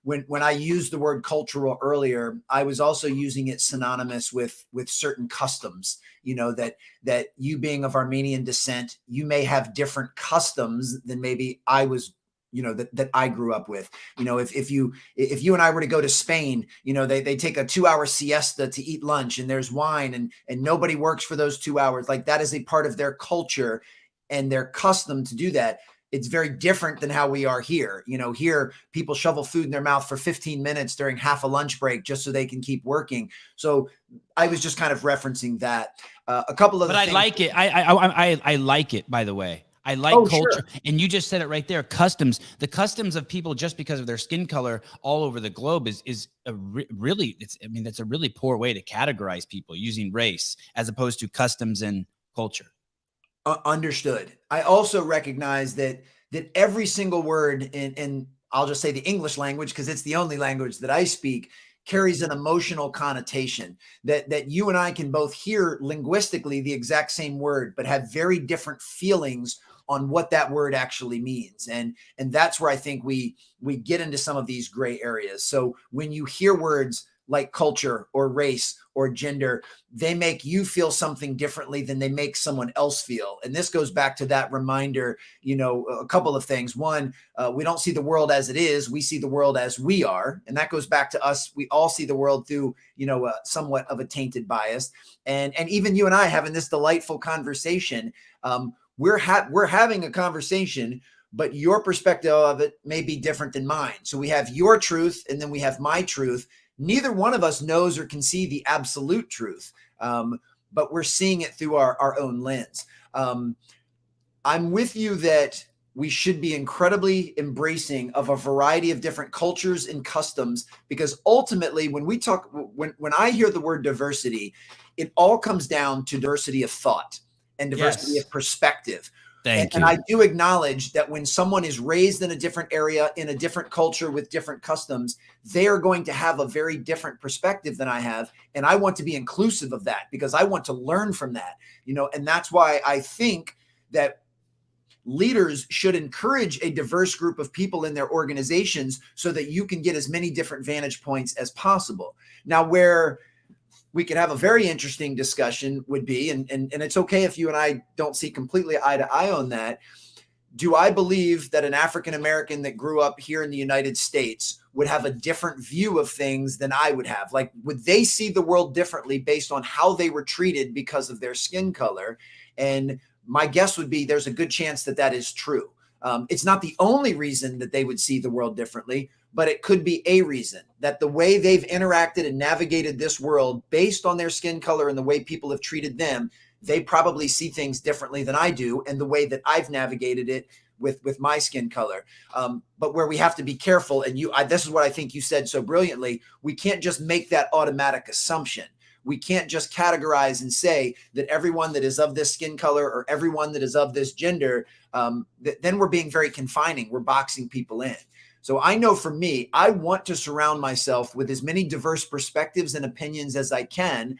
When I used the word cultural earlier, I was also using it synonymous with certain customs, that you being of Armenian descent, you may have different customs than maybe I was, that I grew up with. If you and I were to go to Spain, they take a 2-hour siesta to eat lunch, and there's wine, and nobody works for those 2 hours. Like, that is a part of their culture and their custom to do that. It's very different than how we are here. Here people shovel food in their mouth for 15 minutes during half a lunch break just so they can keep working. So I was just kind of referencing that. A couple of, but I like it. I like it, by the way. I like culture. Sure. And you just said it right there. Customs, the customs of people just because of their skin color all over the globe is really, that's a really poor way to categorize people, using race as opposed to customs and culture. Understood. I also recognize that every single word in I'll just say the English language, because it's the only language that I speak, carries an emotional connotation that you and I can both hear linguistically the exact same word, but have very different feelings on what that word actually means. And that's where I think we get into some of these gray areas. So when you hear words like culture or race or gender, they make you feel something differently than they make someone else feel. And this goes back to that reminder, a couple of things. One, we don't see the world as it is. We see the world as we are. And that goes back to us. We all see the world through, somewhat of a tainted bias. And even you and I having this delightful conversation, we're having a conversation, but your perspective of it may be different than mine. So we have your truth and then we have my truth. Neither one of us knows or can see the absolute truth, but we're seeing it through our own lens. I'm with you that we should be incredibly embracing of a variety of different cultures and customs, because ultimately when I hear the word diversity, it all comes down to diversity of thought and diversity of perspective. And I do acknowledge that when someone is raised in a different area, in a different culture with different customs, they are going to have a very different perspective than I have. And I want to be inclusive of that because I want to learn from that, and that's why I think that leaders should encourage a diverse group of people in their organizations so that you can get as many different vantage points as possible. Now, where we could have a very interesting discussion would be, and it's okay if you and I don't see completely eye to eye on that. Do I believe that an African-American that grew up here in the United States would have a different view of things than I would have? Like, would they see the world differently based on how they were treated because of their skin color? And my guess would be there's a good chance that is true. It's not the only reason that they would see the world differently, but it could be a reason that the way they've interacted and navigated this world based on their skin color and the way people have treated them, they probably see things differently than I do and the way that I've navigated it with my skin color. But where we have to be careful, and this is what I think you said so brilliantly, we can't just make that automatic assumption. We can't just categorize and say that everyone that is of this skin color or everyone that is of this gender, then we're being very confining. We're boxing people in. So I know for me, I want to surround myself with as many diverse perspectives and opinions as I can.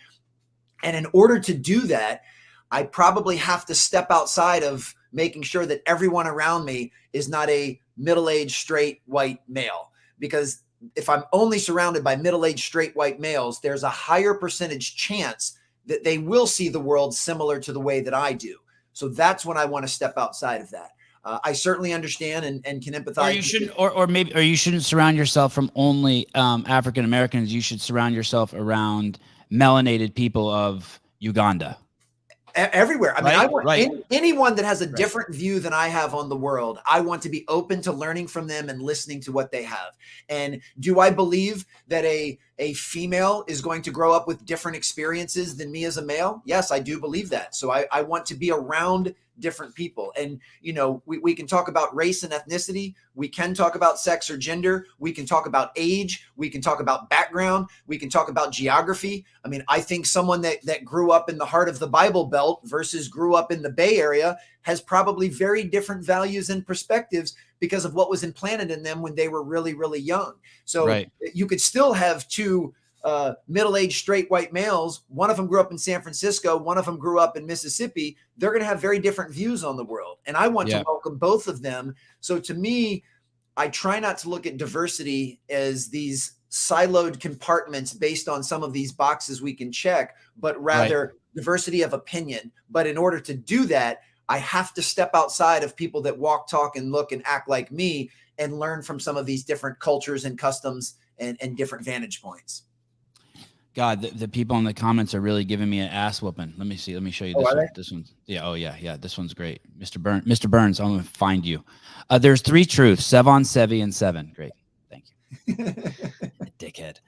And in order to do that, I probably have to step outside of making sure that everyone around me is not a middle-aged, straight, white male. Because if I'm only surrounded by middle-aged, straight, white males, there's a higher percentage chance that they will see the world similar to the way that I do. So that's when I want to step outside of that. I certainly understand and can empathize. Or you shouldn't, or you shouldn't surround yourself from only African Americans. You should surround yourself around melanated people of Uganda. Everywhere. I mean, I want anyone that has a different view than I have on the world. I want to be open to learning from them and listening to what they have. And do I believe that a female is going to grow up with different experiences than me as a male? Yes, I do believe that. So I want to be around different people. And, you know, we can talk about race and ethnicity. We can talk about sex or gender. We can talk about age. We can talk about background. We can talk about geography. I mean, I think someone that grew up in the heart of the Bible Belt versus grew up in the Bay Area has probably very different values and perspectives because of what was implanted in them when they were really, really young. So you could still have two middle-aged straight white males. One of them grew up in San Francisco. One of them grew up in Mississippi. They're going to have very different views on the world. And I want to welcome both of them. So to me, I try not to look at diversity as these siloed compartments based on some of these boxes we can check, but rather diversity of opinion. But in order to do that, I have to step outside of people that walk, talk, and look and act like me and learn from some of these different cultures and customs and different vantage points. God, the people in the comments are really giving me an ass whooping. Let me see. Let me show you this one. This one's yeah. This one's great. Mr. Burns, I'm gonna find you. There's 3 truths: Sevan, Sevi, and Seven. Great, thank you. Dickhead.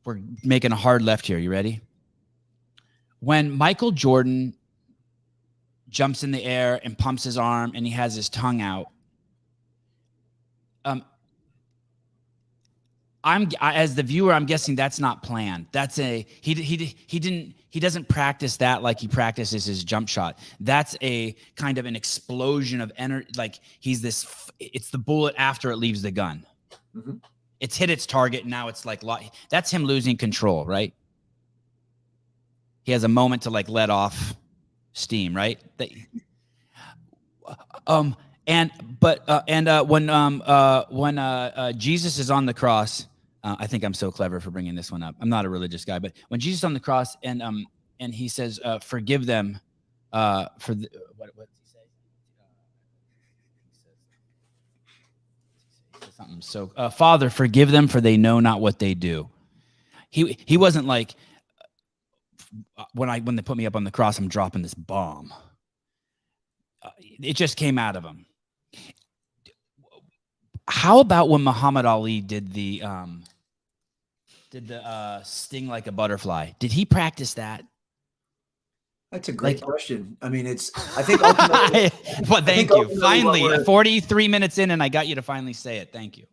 We're making a hard left here. You ready? When Michael Jordan jumps in the air and pumps his arm and he has his tongue out, as the viewer, I'm guessing that's not planned. That's he doesn't practice that like he practices his jump shot. That's a kind of an explosion of energy. Like it's the bullet after it leaves the gun. Mm-hmm. It's hit its target. And now it's like, that's him losing control, right? He has a moment to like let off steam, right? When Jesus is on the cross, I think I'm so clever for bringing this one up. I'm not a religious guy, but when Jesus is on the cross and he says, "Forgive them," what does he say? He says something. So, Father, forgive them, for they know not what they do. He wasn't like, when they put me up on the cross, I'm dropping this bomb. It just came out of him. How about when Muhammad Ali did the sting like a butterfly? Did he practice that? That's a great question. I mean, I think ultimately. Well, thank you. Finally, 43 minutes in, and I got you to finally say it. Thank you.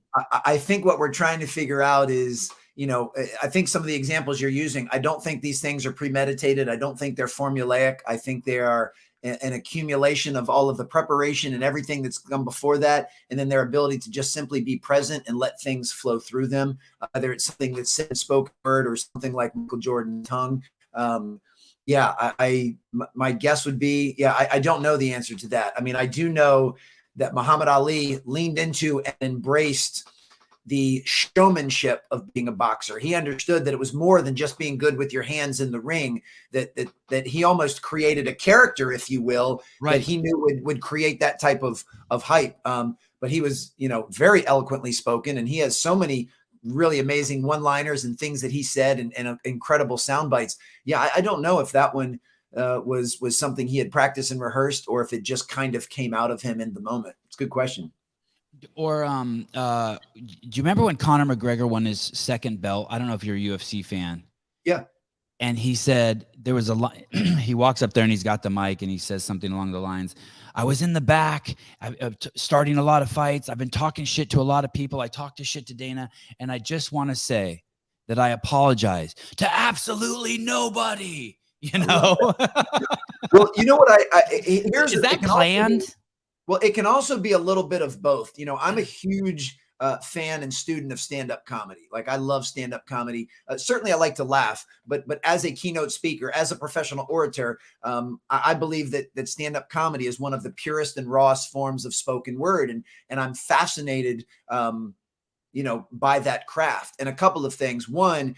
I think what we're trying to figure out is, I think some of the examples you're using, I don't think these things are premeditated. I don't think they're formulaic. I think they are an accumulation of all of the preparation and everything that's come before that, and then their ability to just simply be present and let things flow through them, whether it's something that's said, spoken word, or something like Michael Jordan's tongue. My guess would be, I don't know the answer to that. I mean, I do know that Muhammad Ali leaned into and embraced the showmanship of being a boxer. He understood that it was more than just being good with your hands in the ring, that he almost created a character, if you will, that he knew would create that type of hype. But he was, very eloquently spoken, and he has so many really amazing one-liners and things that he said and incredible sound bites. Yeah, I don't know if that one was something he had practiced and rehearsed, or if it just kind of came out of him in the moment. It's a good question. Or do you remember when Conor McGregor won his second belt? I don't know if you're a UFC fan. Yeah. And he said there was he walks up there and he's got the mic and he says something along the lines, "I was in the back starting a lot of fights. I've been talking shit to a lot of people. I talked to shit to Dana. And I just want to say that I apologize to absolutely nobody." You know, Well, you know what? Here's is that planned? Well, it can also be a little bit of both. You know, I'm a huge fan and student of stand-up comedy. Like, I love stand-up comedy. Certainly, I like to laugh, but as a keynote speaker, as a professional orator, I believe that stand-up comedy is one of the purest and rawest forms of spoken word, and I'm fascinated, by that craft. And a couple of things. One,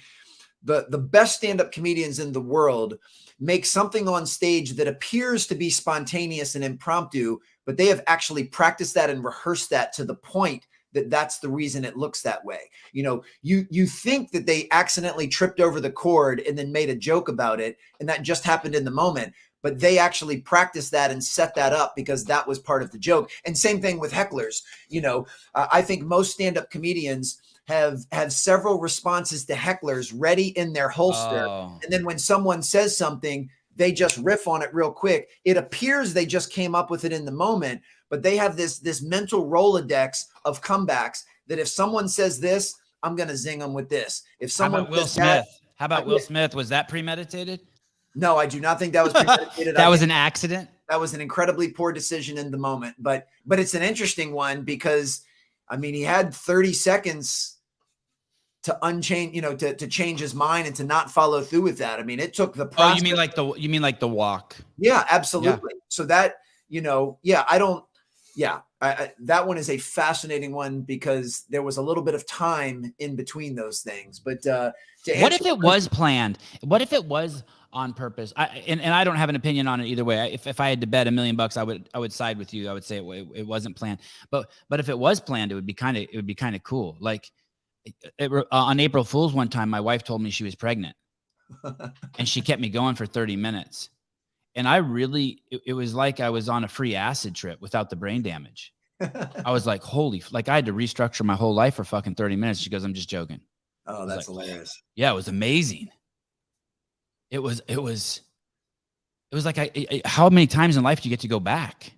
the best stand-up comedians in the world make something on stage that appears to be spontaneous and impromptu, but they have actually practiced that and rehearsed that to the point that that's the reason it looks that way. You know, you think that they accidentally tripped over the chord and then made a joke about it, and that just happened in the moment, but they actually practiced that and set that up because that was part of the joke. And same thing with hecklers. You know, I think most stand-up comedians have several responses to hecklers ready in their holster. Oh. And then when someone says something, they just riff on it real quick. It appears they just came up with it in the moment, but they have this mental Rolodex of comebacks that if someone says this, I'm going to zing them with this. If someone How about Will Smith? How about Will Smith? Was that premeditated? No, I do not think that was premeditated. That was an accident. That was an incredibly poor decision in the moment, but it's an interesting one because, I mean, he had 30 seconds to unchain, to change his mind and to not follow through with that. I mean, it took the process. Oh, you mean like the walk? Yeah, absolutely. Yeah. So that, that one is a fascinating one because there was a little bit of time in between those things. But what if it was planned? What if it was on purpose? And I don't have an opinion on it either way. If I had to bet $1 million, I would side with you. I would say it wasn't planned. But if it was planned, it would be kind of cool. Like, on April Fool's one time, my wife told me she was pregnant and she kept me going for 30 minutes. And it was like I was on a free acid trip without the brain damage. I was like, I had to restructure my whole life for fucking 30 minutes. She goes, I'm just joking. Oh, that's like, hilarious. Yeah, it was amazing. It was like, how many times in life do you get to go back?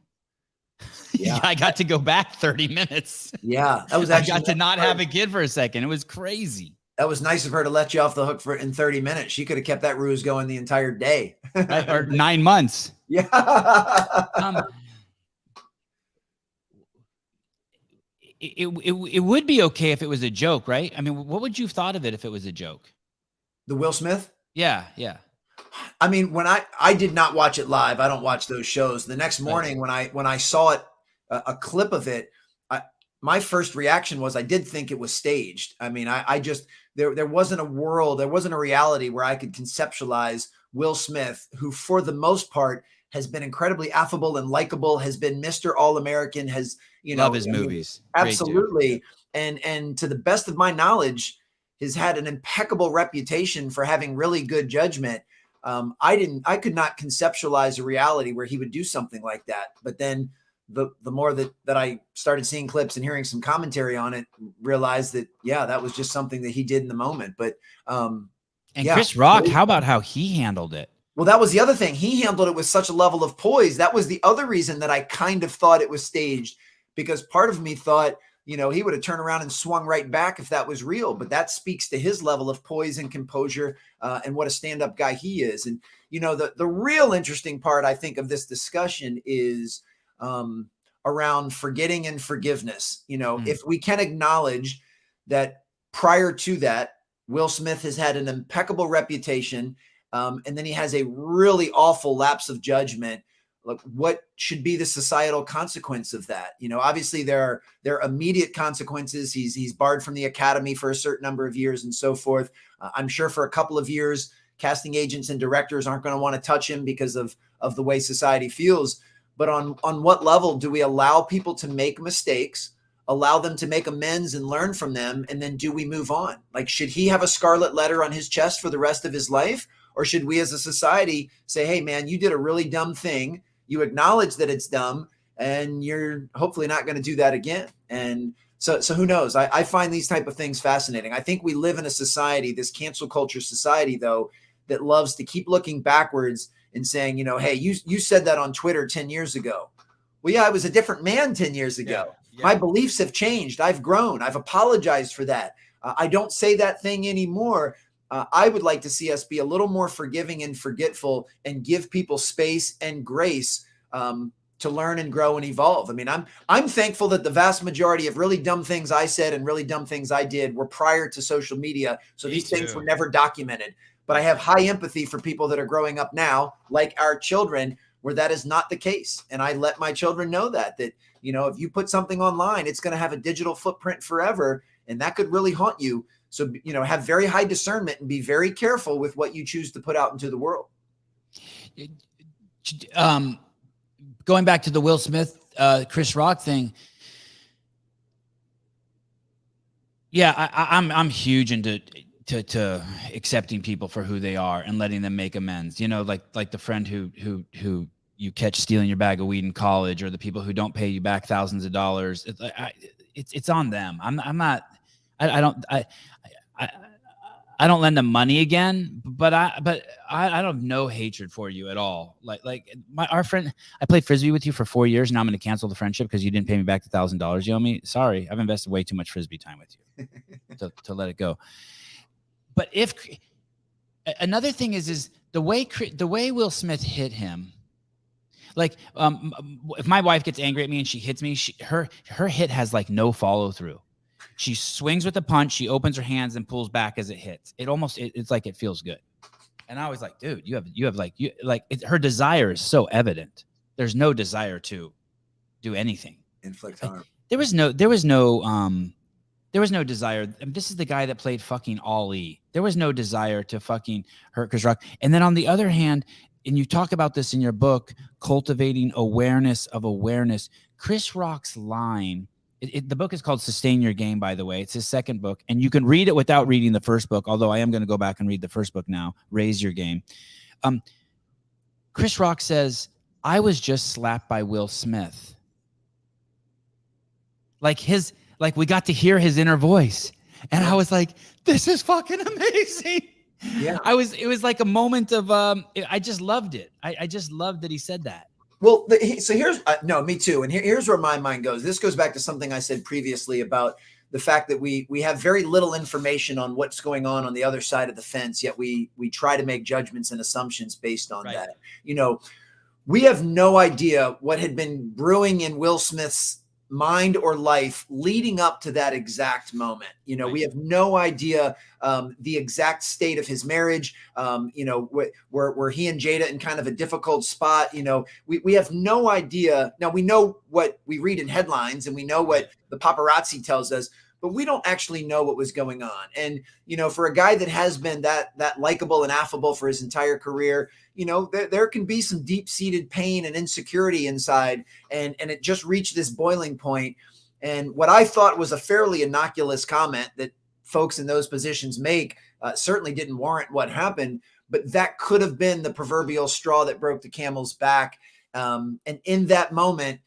Yeah, I got to go back 30 minutes. Yeah, that was actually. I got to not have a kid for a second. It was crazy. That was nice of her to let you off the hook in 30 minutes. She could have kept that ruse going the entire day. Or 9 months. Yeah. It would be okay if it was a joke, right? I mean, what would you have thought of it if it was a joke? The Will Smith? Yeah. I mean, when I did not watch it live, I don't watch those shows. The next morning when I saw it, a clip of it, my first reaction was I did think it was staged. I mean, I just, there wasn't a world, there wasn't a reality where I could conceptualize Will Smith, who for the most part has been incredibly affable and likable, has been Mr. All-American, has, love his movies. Absolutely. And to the best of my knowledge, has had an impeccable reputation for having really good judgment. I could not conceptualize a reality where he would do something like that. But then the more that I started seeing clips and hearing some commentary on it, realized that, yeah, that was just something that he did in the moment. But, Chris Rock, how about how he handled it? Well, that was the other thing. He handled it with such a level of poise. That was the other reason that I kind of thought it was staged, because part of me thought, he would have turned around and swung right back if that was real. But that speaks to his level of poise and composure and what a stand-up guy he is. And, the real interesting part, I think, of this discussion is around forgetting and forgiveness. If we can acknowledge that prior to that, Will Smith has had an impeccable reputation, and then he has a really awful lapse of judgment. Look, what should be the societal consequence of that? Obviously there are immediate consequences. He's barred from the academy for a certain number of years and so forth. I'm sure for a couple of years, casting agents and directors aren't going to want to touch him because of the way society feels. But on what level do we allow people to make mistakes, allow them to make amends and learn from them, and then do we move on? Like, should he have a scarlet letter on his chest for the rest of his life? Or should we as a society say, hey, man, you did a really dumb thing. You acknowledge that it's dumb, and you're hopefully not going to do that again. And so who knows? I find these type of things fascinating. I think we live in a society, this cancel culture society, though, that loves to keep looking backwards and saying, hey, you said that on Twitter 10 years ago. Well, yeah, I was a different man 10 years ago. Yeah. My beliefs have changed. I've grown. I've apologized for that. I don't say that thing anymore. I would like to see us be a little more forgiving and forgetful and give people space and grace to learn and grow and evolve. I mean, I'm thankful that the vast majority of really dumb things I said and really dumb things I did were prior to social media. So these things were never documented. But I have high empathy for people that are growing up now, like our children, where that is not the case. And I let my children know that, you know, if you put something online, it's going to have a digital footprint forever, and that could really haunt you. So, you know, have very high discernment and be very careful with what you choose to put out into the world. Going back to the Will Smith, Chris Rock thing. Yeah, I'm huge into to accepting people for who they are and letting them make amends. You know, like the friend who you catch stealing your bag of weed in college, or the people who don't pay you back thousands of dollars. It's on them. I don't lend them money again, but I don't have no hatred for you at all. Our friend, I played Frisbee with you for 4 years. Now I'm going to cancel the friendship because you didn't pay me back the $1,000 you owe me. Sorry. I've invested way too much Frisbee time with you to let it go. But if another thing is the way Will Smith hit him, like, if my wife gets angry at me and she hits me, her hit has like no follow through. She swings with a punch. She opens her hands and pulls back as it hits. It's like it feels good. And I was like, dude, her desire is so evident. There's no desire to do anything. Inflict harm. There was no desire. This is the guy that played fucking Ali. There was no desire to fucking hurt Chris Rock. And then on the other hand, and you talk about this in your book, Cultivating Awareness of Awareness, Chris Rock's line. The book is called Sustain Your Game, by the way. It's his second book, and you can read it without reading the first book, although I am going to go back and read the first book now, Raise Your Game. Chris Rock says, I was just slapped by Will Smith. Like we got to hear his inner voice. And I was like, this is fucking amazing. Yeah. It was like a moment of, I just loved it. I just loved that he said that. Well, so here's no, me too. And here's where my mind goes. This goes back to something I said previously about the fact that we have very little information on what's going on the other side of the fence. Yet we try to make judgments and assumptions based on that. You know, we have no idea what had been brewing in Will Smith's mind or life leading up to that exact moment. You know, we have no idea the exact state of his marriage, you know, where he and Jada in kind of a difficult spot. You know, we have no idea. Now we know what we read in headlines and we know what the paparazzi tells us, but we don't actually know what was going on. And, you know, for a guy that has been that likable and affable for his entire career, you know, there can be some deep-seated pain and insecurity inside, and it just reached this boiling point. And what I thought was a fairly innocuous comment that folks in those positions make certainly didn't warrant what happened, but that could have been the proverbial straw that broke the camel's back. And in that moment,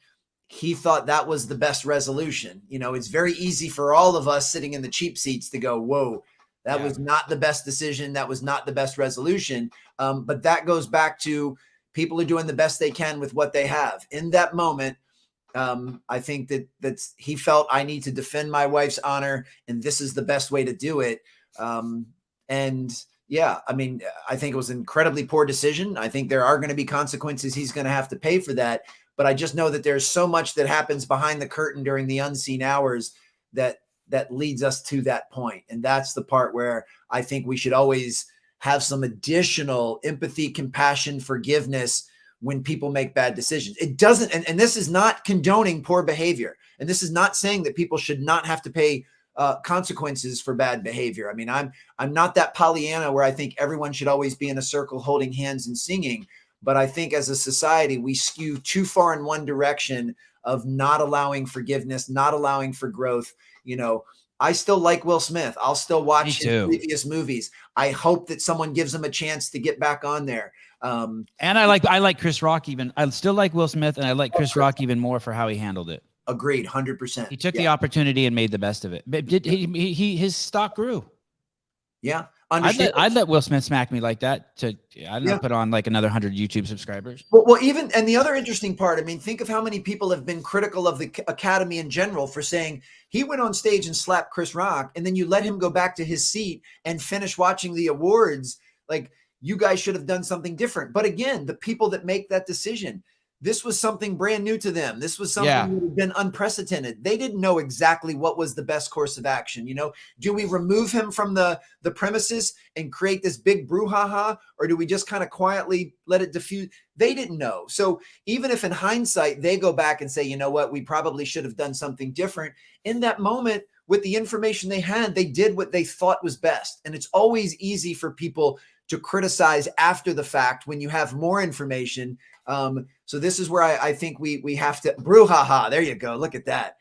he thought that was the best resolution. You know, it's very easy for all of us sitting in the cheap seats to go, whoa, that was not the best decision. That was not the best resolution. But that goes back to people are doing the best they can with what they have. In that moment, I think that's he felt I need to defend my wife's honor, and this is the best way to do it. And yeah, I mean, I think it was an incredibly poor decision. I think there are going to be consequences he's going to have to pay for that. But I just know that there's so much that happens behind the curtain during the unseen hours that leads us to that point. And that's the part where I think we should always have some additional empathy, compassion, forgiveness when people make bad decisions. It doesn't, and this is not condoning poor behavior. And this is not saying that people should not have to pay consequences for bad behavior. I mean, I'm not that Pollyanna where I think everyone should always be in a circle holding hands and singing. But I think as a society, we skew too far in one direction of not allowing forgiveness, not allowing for growth. You know, I still like Will Smith. I'll still watch his previous movies. I hope that someone gives him a chance to get back on there. And I like Chris Rock even. I still like Will Smith, and I like Chris Rock even more for how he handled it. Agreed, 100%. He took the opportunity and made the best of it. But his stock grew. Yeah. understand. I'd let Will Smith smack me like that to, I don't know, Yeah. put on like another 100 YouTube subscribers. Well, even, and the other interesting part, I mean, think of how many people have been critical of the Academy in general for saying he went on stage and slapped Chris Rock, and then you let him go back to his seat and finish watching the awards. Like, you guys should have done something different. But again, the people that make that decision, this was something brand new to them. This was something that had been unprecedented. They didn't know exactly what was the best course of action. You know, do we remove him from the premises and create this big brouhaha, or do we just kind of quietly let it diffuse? They didn't know. So even if in hindsight, they go back and say, you know what, we probably should have done something different, in that moment, with the information they had, they did what they thought was best. And it's always easy for people to criticize after the fact when you have more information. So this is where I think we have to brouhaha. There you go. Look at that.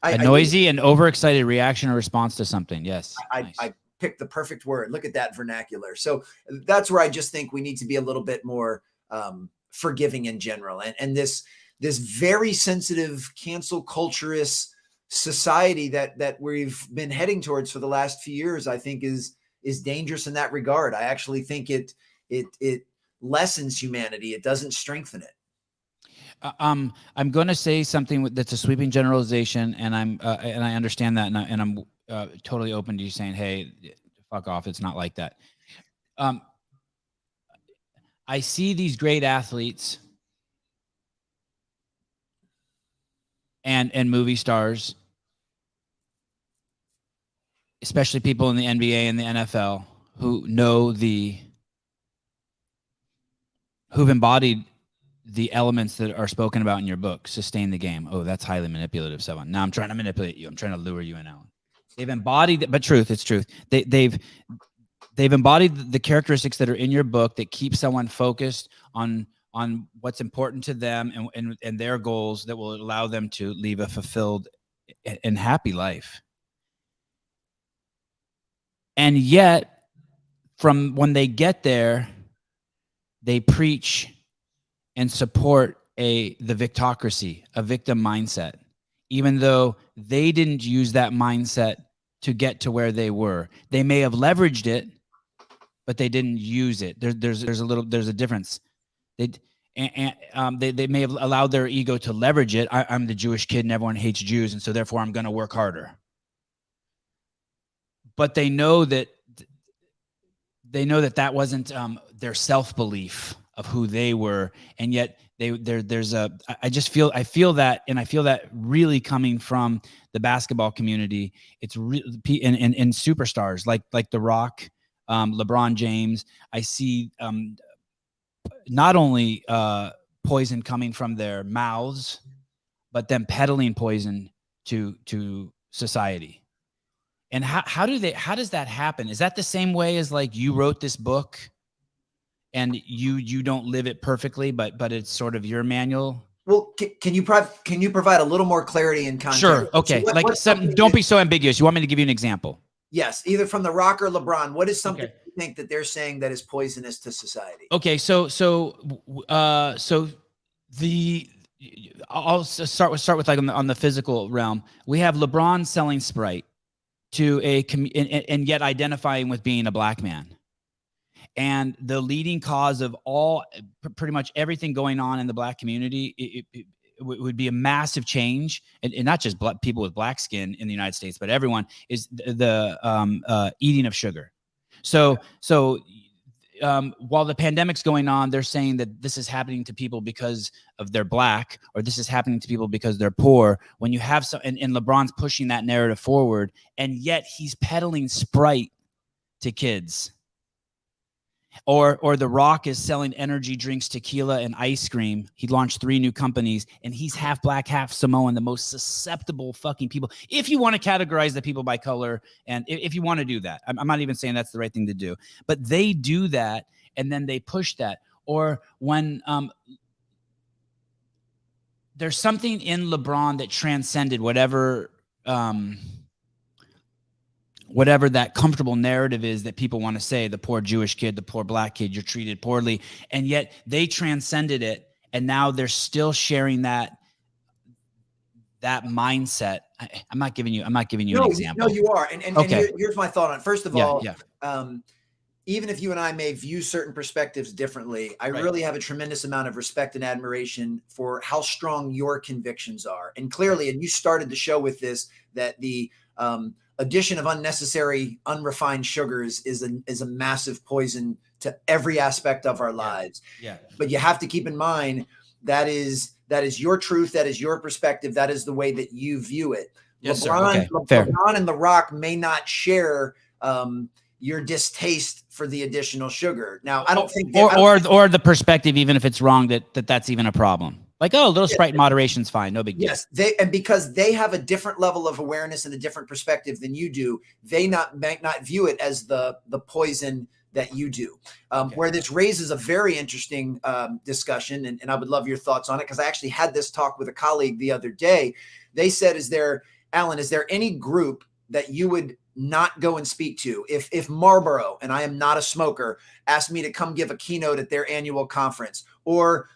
A noisy and overexcited reaction or response to something. Yes. I picked the perfect word. Look at that vernacular. So that's where I just think we need to be a little bit more forgiving in general. And this very sensitive cancel culturist society that we've been heading towards for the last few years, I think is dangerous in that regard. I actually think it lessens humanity. It doesn't strengthen it. I'm going to say something that's a sweeping generalization, and I understand that, and I'm totally open to you saying, "Hey, fuck off." It's not like that. I see these great athletes and movie stars, especially people in the NBA and the NFL who've embodied the elements that are spoken about in your book. Sustain the game. Oh, that's highly manipulative, Sevan. Now I'm trying to manipulate you. I'm trying to lure you in, Alan. They've embodied, but truth, it's truth. They've embodied the characteristics that are in your book that keep someone focused on what's important to them and their goals that will allow them to live a fulfilled and happy life. And yet, from when they get there, they preach and support the victocracy, a victim mindset, even though they didn't use that mindset to get to where they were. They may have leveraged it, but they didn't use it. There's a difference. They may have allowed their ego to leverage it. I'm the Jewish kid and everyone hates Jews, and so therefore I'm going to work harder. But they know that that wasn't their self-belief of who they were, and yet I feel that really coming from the basketball community. It's really in superstars like The Rock, LeBron James. I see not only poison coming from their mouths, but them peddling poison to society. And how does that happen? Is that the same way as like you wrote this book and you don't live it perfectly, but it's sort of your manual? Well, can you provide a little more clarity and context? Sure. Okay. So don't be so ambiguous. You want me to give you an example? Yes. Either from The Rock or LeBron. What is something you think that they're saying that is poisonous to society? Okay. I'll start with like on the physical realm. We have LeBron selling Sprite to and yet identifying with being a black man. And the leading cause of pretty much everything going on in the black community, it would be a massive change, and not just people with black skin in the United States, but everyone, is the eating of sugar. So while the pandemic's going on, they're saying that this is happening to people because of they're black, or this is happening to people because they're poor. When you have and LeBron's pushing that narrative forward, and yet he's peddling Sprite to kids. Or The Rock is selling energy drinks, tequila, and ice cream. He launched 3 new companies, and he's half black, half Samoan, the most susceptible fucking people. If you want to categorize the people by color, and if you want to do that, I'm not even saying that's the right thing to do, but they do that, and then they push that. Or when there's something in LeBron that transcended whatever that comfortable narrative is that people want to say, the poor Jewish kid, the poor black kid, you're treated poorly. And yet they transcended it. And now they're still sharing that mindset. I'm not giving you an example. No, you are. And okay. Here's my thought on it. First of all, even if you and I may view certain perspectives differently, I really have a tremendous amount of respect and admiration for how strong your convictions are. And clearly, and you started the show with this, that the addition of unnecessary, unrefined sugars is a massive poison to every aspect of our lives. Yeah. But you have to keep in mind that is your truth, that is your perspective, that is the way that you view it. Yes, LeBron and The Rock may not share your distaste for the additional sugar. Now, I don't think or the perspective, even if it's wrong, that's even a problem. Like, oh, a little Sprite in moderation's fine, no big deal. Yes, and because they have a different level of awareness and a different perspective than you do, they might not view it as the poison that you do. Where this raises a very interesting discussion, and I would love your thoughts on it, because I actually had this talk with a colleague the other day. They said, Alan, is there any group that you would not go and speak to if Marlboro, and I am not a smoker, asked me to come give a keynote at their annual conference? Or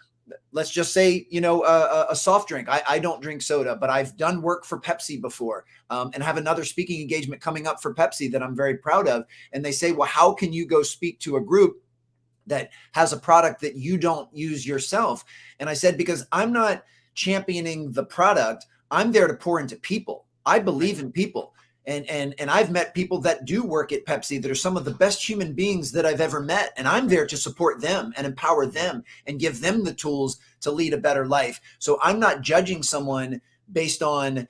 let's just say, a soft drink. I don't drink soda, but I've done work for Pepsi before, and have another speaking engagement coming up for Pepsi that I'm very proud of. And they say, well, how can you go speak to a group that has a product that you don't use yourself? And I said, because I'm not championing the product. I'm there to pour into people. I believe in people. And I've met people that do work at Pepsi that are some of the best human beings that I've ever met. And I'm there to support them and empower them and give them the tools to lead a better life. So I'm not judging someone based on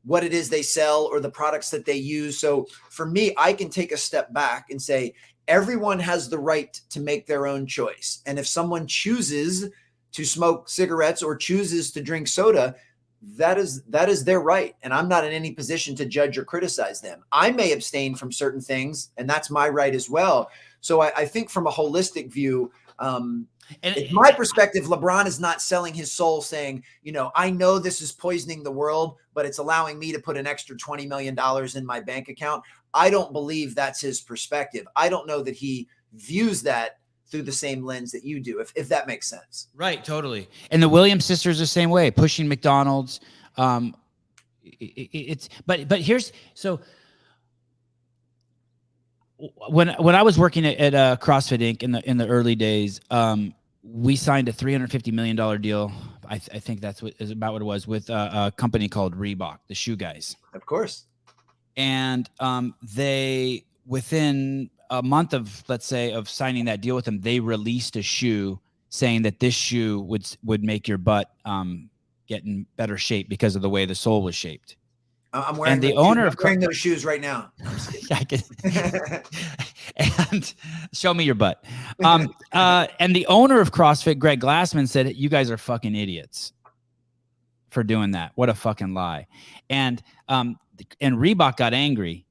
what it is they sell or the products that they use. So for me, I can take a step back and say, everyone has the right to make their own choice. And if someone chooses to smoke cigarettes or chooses to drink soda, that is their right. And I'm not in any position to judge or criticize them. I may abstain from certain things, and that's my right as well. So I think from a holistic view, in my perspective, LeBron is not selling his soul saying, I know this is poisoning the world, but it's allowing me to put an extra $20 million in my bank account. I don't believe that's his perspective. I don't know that he views that through the same lens that you do, if that makes sense. Right, totally. And the Williams sisters the same way, pushing McDonald's. But here's so when I was working at CrossFit Inc. in the early days, we signed a $350 million deal. I think that's about what it was, with a company called Reebok, the shoe guys. Of course. And they, within a month of, let's say, of signing that deal with them, they released a shoe saying that this shoe would make your butt get in better shape because of the way the sole was shaped. I'm wearing, and the owner of wearing those shoes right now. And show me your butt. And the owner of CrossFit, Greg Glassman, said, "You guys are fucking idiots for doing that. What a fucking lie." And Reebok got angry.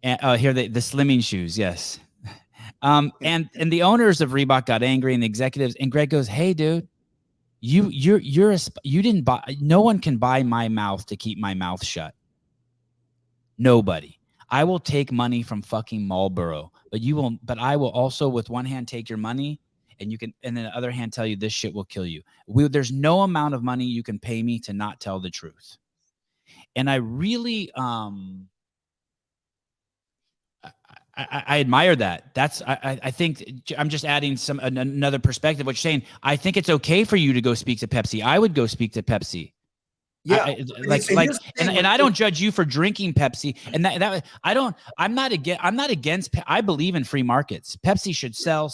And here the slimming shoes, yes. And the owners of Reebok got angry, and the executives. And Greg goes, "Hey, dude, you didn't buy. No one can buy my mouth to keep my mouth shut. Nobody. I will take money from fucking Marlboro, but you won't. But I will also, with one hand, take your money, and then the other hand, tell you this shit will kill you. There's no amount of money you can pay me to not tell the truth." And I really, I admire that. I think I'm just adding another perspective. What you're saying, I think it's okay for you to go speak to Pepsi. I would go speak to Pepsi. Yeah, and I don't judge you for drinking Pepsi. And I'm not against. I believe in free markets. Pepsi should sell.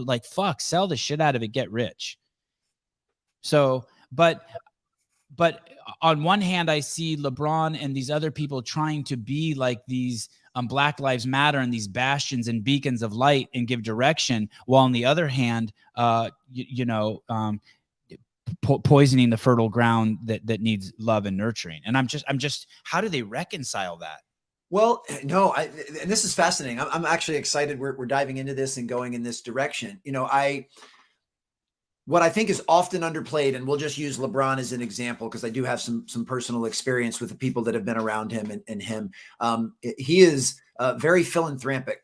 Like, fuck, sell the shit out of it. Get rich. So, but on one hand, I see LeBron and these other people trying to be like these Black Lives Matter and these bastions and beacons of light and give direction, while on the other hand, poisoning the fertile ground that needs love and nurturing. And I'm just, how do they reconcile that? Well, no, and this is fascinating. I'm actually excited. We're diving into this and going in this direction. What I think is often underplayed, and we'll just use LeBron as an example, because I do have some personal experience with the people that have been around him and him. He is very philanthropic,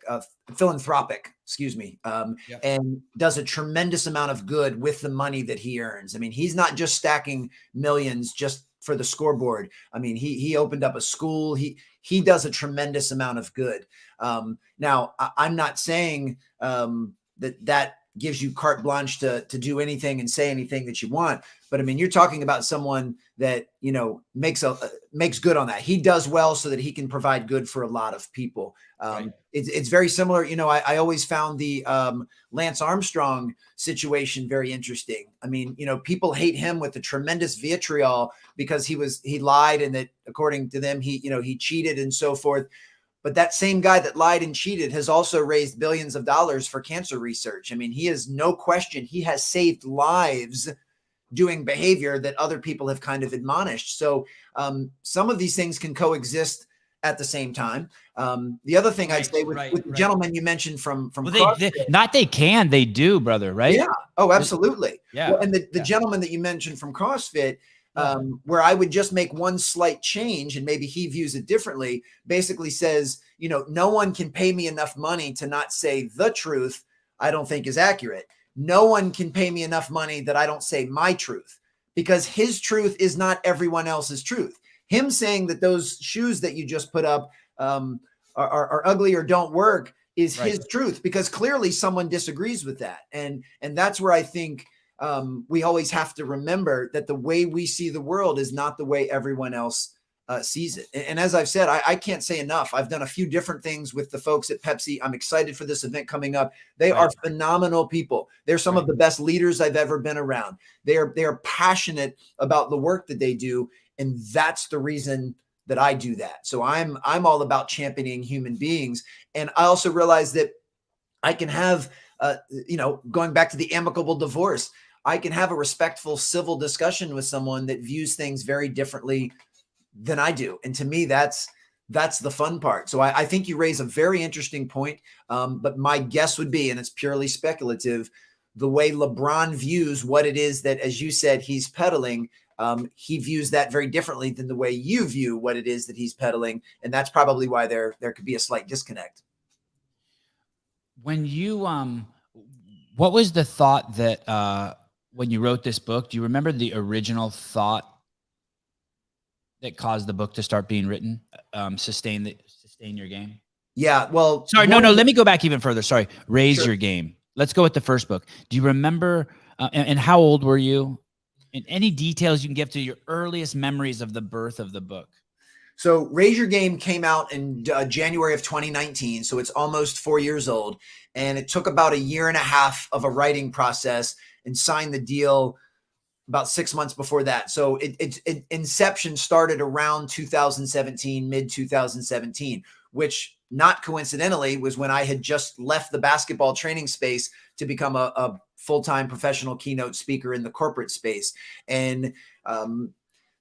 and does a tremendous amount of good with the money that he earns. I mean, he's not just stacking millions just for the scoreboard. I mean, he opened up a school. He does a tremendous amount of good. Now, I'm not saying that gives you carte blanche to do anything and say anything that you want. But I mean, you're talking about someone that, you know, makes good on that. He does well so that he can provide good for a lot of people. Right. It's very similar. You know, I always found the Lance Armstrong situation very interesting. I mean, you know, people hate him with a tremendous vitriol because he lied, and that according to them, he cheated and so forth. But that same guy that lied and cheated has also raised billions of dollars for cancer research. I mean, he is no question, he has saved lives doing behavior that other people have kind of admonished. So some of these things can coexist at the same time. The other thing I'd say with the gentleman you mentioned from they do, brother, right? Yeah. Oh, absolutely. Yeah. Well, and the gentleman that you mentioned from CrossFit, where I would just make one slight change and maybe he views it differently, basically says, you know, no one can pay me enough money to not say the truth I don't think is accurate. No one can pay me enough money that I don't say my truth, because his truth is not everyone else's truth. Him saying that those shoes that you just put up are ugly or don't work is his truth, because clearly someone disagrees with that. And that's where I think we always have to remember that the way we see the world is not the way everyone else sees it. And as I've said, I can't say enough. I've done a few different things with the folks at Pepsi. I'm excited for this event coming up. They are phenomenal people. They're some of the best leaders I've ever been around. They are passionate about the work that they do. And that's the reason that I do that. So I'm all about championing human beings. And I also realize that I can have, going back to the amicable divorce, I can have a respectful civil discussion with someone that views things very differently than I do. And to me, that's the fun part. So I think you raise a very interesting point. But my guess would be, and it's purely speculative, the way LeBron views what it is that, as you said, he's peddling, he views that very differently than the way you view what it is that he's peddling. And that's probably why there could be a slight disconnect. When you, what was the thought that, when you wrote this book, do you remember the original thought that caused the book to start being written? Sustain your game. Yeah. Well, sorry, no. Let me go back even further. Sorry. Raise your game. Let's go with the first book. Do you remember, and how old were you? And any details you can give to your earliest memories of the birth of the book? So Raise Your Game came out in January of 2019. So it's almost 4 years old. And it took about 1.5 years of a writing process, and signed the deal about 6 months before that. So it inception started around 2017, mid 2017, which not coincidentally was when I had just left the basketball training space to become a full-time professional keynote speaker in the corporate space. And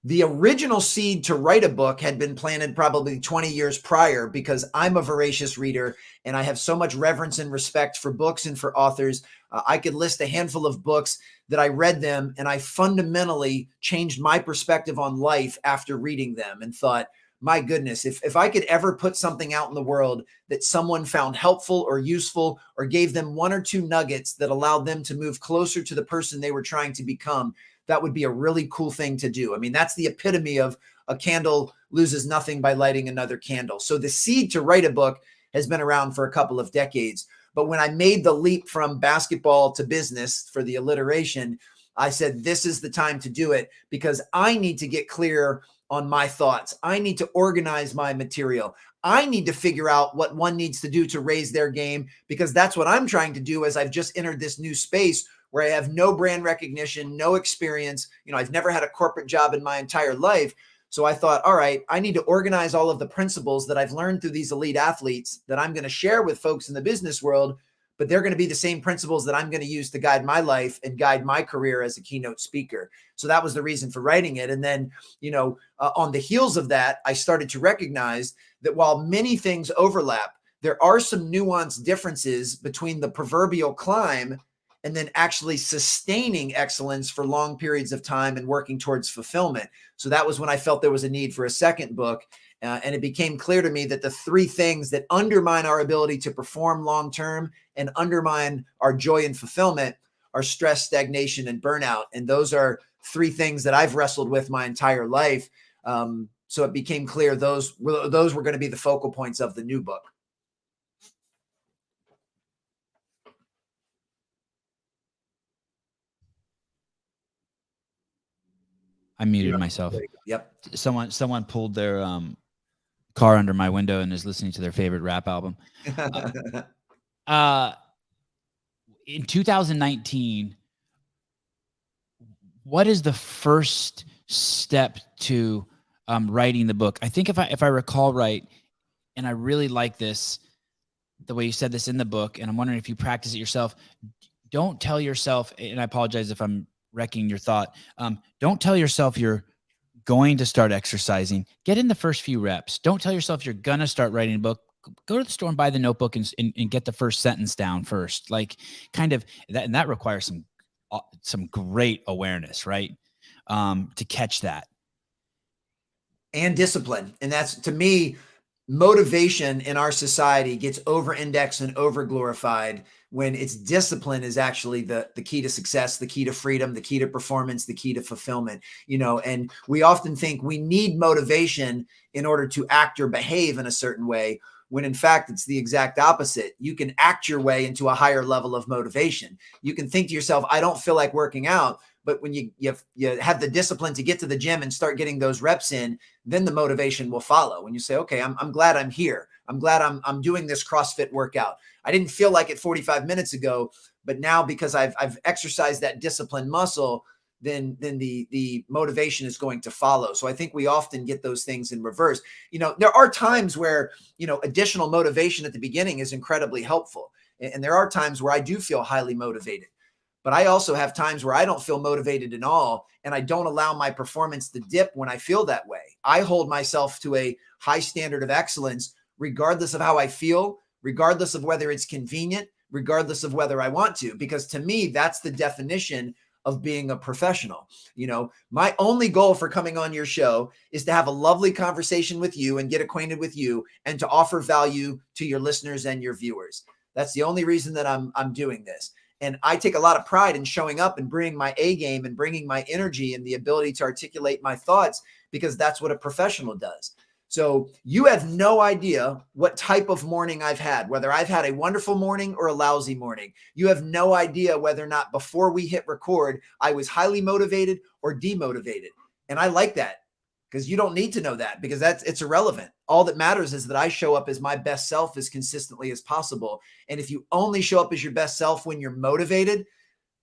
the original seed to write a book had been planted probably 20 years prior, because I'm a voracious reader and I have so much reverence and respect for books and for authors. I could list a handful of books that I read them and I fundamentally changed my perspective on life after reading them, and thought, my goodness, if I could ever put something out in the world that someone found helpful or useful, or gave them 1 or 2 nuggets that allowed them to move closer to the person they were trying to become, that would be a really cool thing to do. I mean, that's the epitome of a candle loses nothing by lighting another candle. So the seed to write a book has been around for a couple of decades. But when I made the leap from basketball to business, for the alliteration, I said, this is the time to do it, because I need to get clear on my thoughts. I need to organize my material. I need to figure out what one needs to do to raise their game, because that's what I'm trying to do as I've just entered this new space where I have no brand recognition, no experience. I've never had a corporate job in my entire life. So I thought, all right, I need to organize all of the principles that I've learned through these elite athletes that I'm going to share with folks in the business world, but they're going to be the same principles that I'm going to use to guide my life and guide my career as a keynote speaker. So that was the reason for writing it. And then, on the heels of that, I started to recognize that while many things overlap, there are some nuanced differences between the proverbial climb and then actually sustaining excellence for long periods of time and working towards fulfillment. So that was when I felt there was a need for a second book. And it became clear to me that the 3 things that undermine our ability to perform long-term and undermine our joy and fulfillment are stress, stagnation, and burnout. And those are three things that I've wrestled with my entire life. So it became clear those were going to be the focal points of the new book. I muted myself. Yep. Someone pulled their car under my window and is listening to their favorite rap album. In 2019, what is the first step to writing the book? I think if I recall right, and I really like this, the way you said this in the book, and I'm wondering if you practice it yourself. Don't tell yourself, and I apologize if I'm wrecking your thought. Don't tell yourself you're going to start exercising. Get in the first few reps. Don't tell yourself you're going to start writing a book. Go to the store and buy the notebook and get the first sentence down first. Like kind of that, and that requires some great awareness, right? To catch that. And discipline. And that's, to me, motivation in our society gets over-indexed and over-glorified when its discipline is actually the key to success, the key to freedom, the key to performance, the key to fulfillment, and we often think we need motivation in order to act or behave in a certain way, when in fact, it's the exact opposite. You can act your way into a higher level of motivation. You can think to yourself, I don't feel like working out. But when you have the discipline to get to the gym and start getting those reps in, then the motivation will follow. When you say, okay, I'm glad I'm here. I'm glad I'm doing this CrossFit workout. I didn't feel like it 45 minutes ago, but now because I've exercised that discipline muscle, then the motivation is going to follow. So I think we often get those things in reverse. There are times where, additional motivation at the beginning is incredibly helpful. And there are times where I do feel highly motivated. But I also have times where I don't feel motivated at all, and I don't allow my performance to dip when I feel that way. I hold myself to a high standard of excellence, regardless of how I feel, regardless of whether it's convenient, regardless of whether I want to, because to me, that's the definition of being a professional. My only goal for coming on your show is to have a lovely conversation with you and get acquainted with you and to offer value to your listeners and your viewers. That's the only reason that I'm doing this. And I take a lot of pride in showing up and bringing my A game and bringing my energy and the ability to articulate my thoughts, because that's what a professional does. So you have no idea what type of morning I've had, whether I've had a wonderful morning or a lousy morning. You have no idea whether or not before we hit record, I was highly motivated or demotivated. And I like that, because you don't need to know that, because it's irrelevant. All that matters is that I show up as my best self as consistently as possible. And if you only show up as your best self when you're motivated,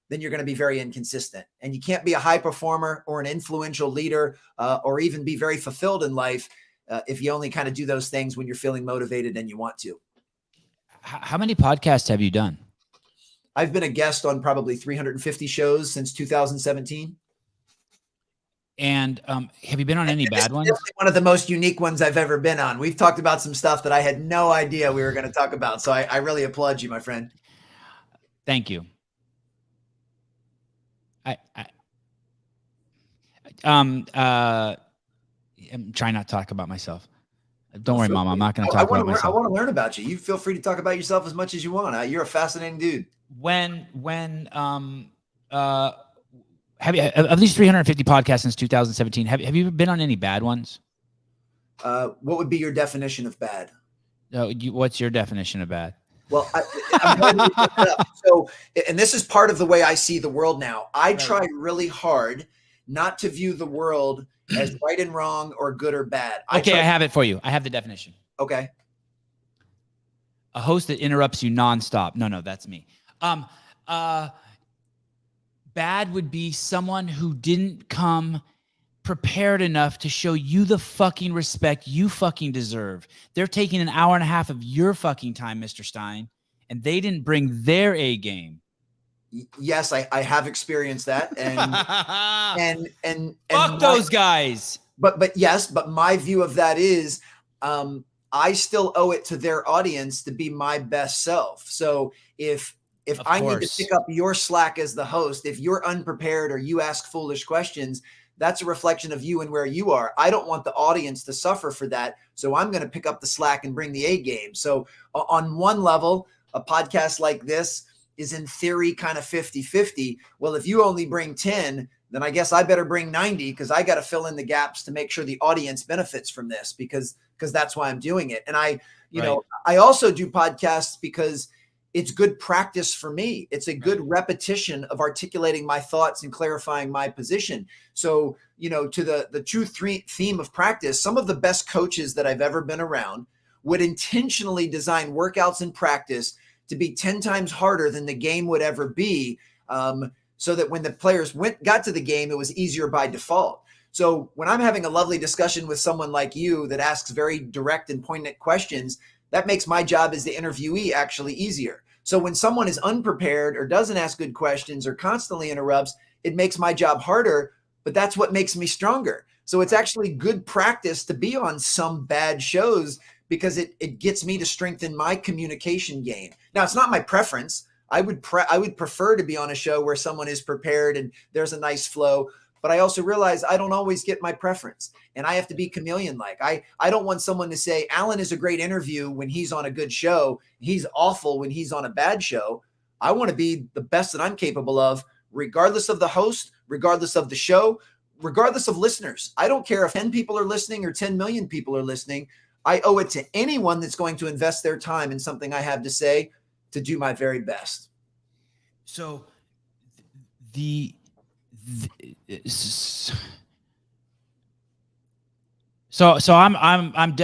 then you're going to be very inconsistent. And you can't be a high performer or an influential leader or even be very fulfilled in life if you only kind of do those things when you're feeling motivated and you want to. How many podcasts have you done? I've been a guest on probably 350 shows since 2017. And have you been on any bad ones? Definitely one of the most unique ones I've ever been on. We've talked about some stuff that I had no idea we were going to talk about. So I really applaud you, my friend. Thank you. I'm trying not to talk about myself. Don't worry, Mom. I'm not going to talk about myself. I want to learn about you. You feel free to talk about yourself as much as you want. You're a fascinating dude. Have you, of these 350 podcasts since 2017, have you been on any bad ones? What would be your definition of bad? What's your definition of bad? Well, I'm glad you picked it up. So, and this is part of the way I see the world now. I try really hard not to view the world as right and wrong or good or bad. I have it for you. I have the definition. Okay. A host that interrupts you nonstop. No, that's me. Bad would be someone who didn't come prepared enough to show you the fucking respect you fucking deserve. They're taking an hour and a half of your fucking time, Mr. Stein, and they didn't bring their A game. Yes, I have experienced that, and fuck those guys. But my view of that is, I still owe it to their audience to be my best self. So if I need to pick up your slack as the host, if you're unprepared or you ask foolish questions, that's a reflection of you and where you are. I don't want the audience to suffer for that. So I'm going to pick up the slack and bring the A game. So on one level, a podcast like this is in theory kind of 50-50. Well, if you only bring 10, then I guess I better bring 90 because I got to fill in the gaps to make sure the audience benefits from this because that's why I'm doing it. And I also do podcasts because it's good practice for me. It's a good repetition of articulating my thoughts and clarifying my position. So, to the true theme of practice, some of the best coaches that I've ever been around would intentionally design workouts and practice to be 10 times harder than the game would ever be, so that when the players got to the game, it was easier by default. So when I'm having a lovely discussion with someone like you that asks very direct and poignant questions, that makes my job as the interviewee actually easier. So when someone is unprepared or doesn't ask good questions or constantly interrupts, it makes my job harder, but that's what makes me stronger. So it's actually good practice to be on some bad shows because it gets me to strengthen my communication game. Now, it's not my preference. I would prefer to be on a show where someone is prepared and there's a nice flow. But I also realize I don't always get my preference and I have to be chameleon-like. I don't want someone to say, Alan is a great interview when he's on a good show. He's awful when he's on a bad show. I want to be the best that I'm capable of, regardless of the host, regardless of the show, regardless of listeners. I don't care if 10 people are listening or 10 million people are listening. I owe it to anyone that's going to invest their time in something I have to say to do my very best. So I'm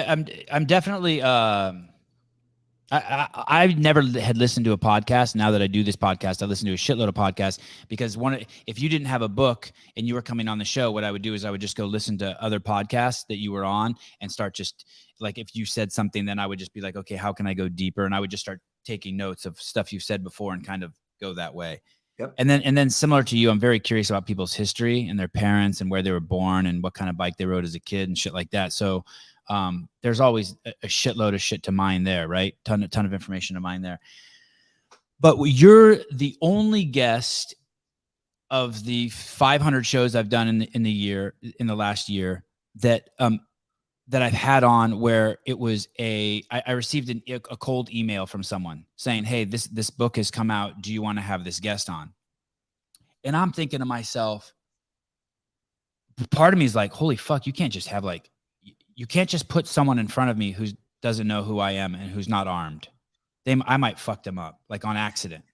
definitely I never had listened to a podcast. Now that I do this podcast, I listen to a shitload of podcasts because if you didn't have a book and you were coming on the show, what I would do is I would just go listen to other podcasts that you were on and start just like, if you said something, then I would just be like, okay, how can I go deeper? And I would just start taking notes of stuff you've said before and kind of go that way. Yep. And then similar to you, I'm very curious about people's history and their parents and where they were born and what kind of bike they rode as a kid and shit like that. So there's always a shitload of shit to mine there, right? Ton of information to mine there. But you're the only guest of the 500 shows I've done in the last year that I've had on where it was I received a cold email from someone saying, hey, this book has come out. Do you want to have this guest on? And I'm thinking to myself, part of me is like, holy fuck, you can't just put someone in front of me who doesn't know who I am and who's not armed. I might fuck them up like on accident.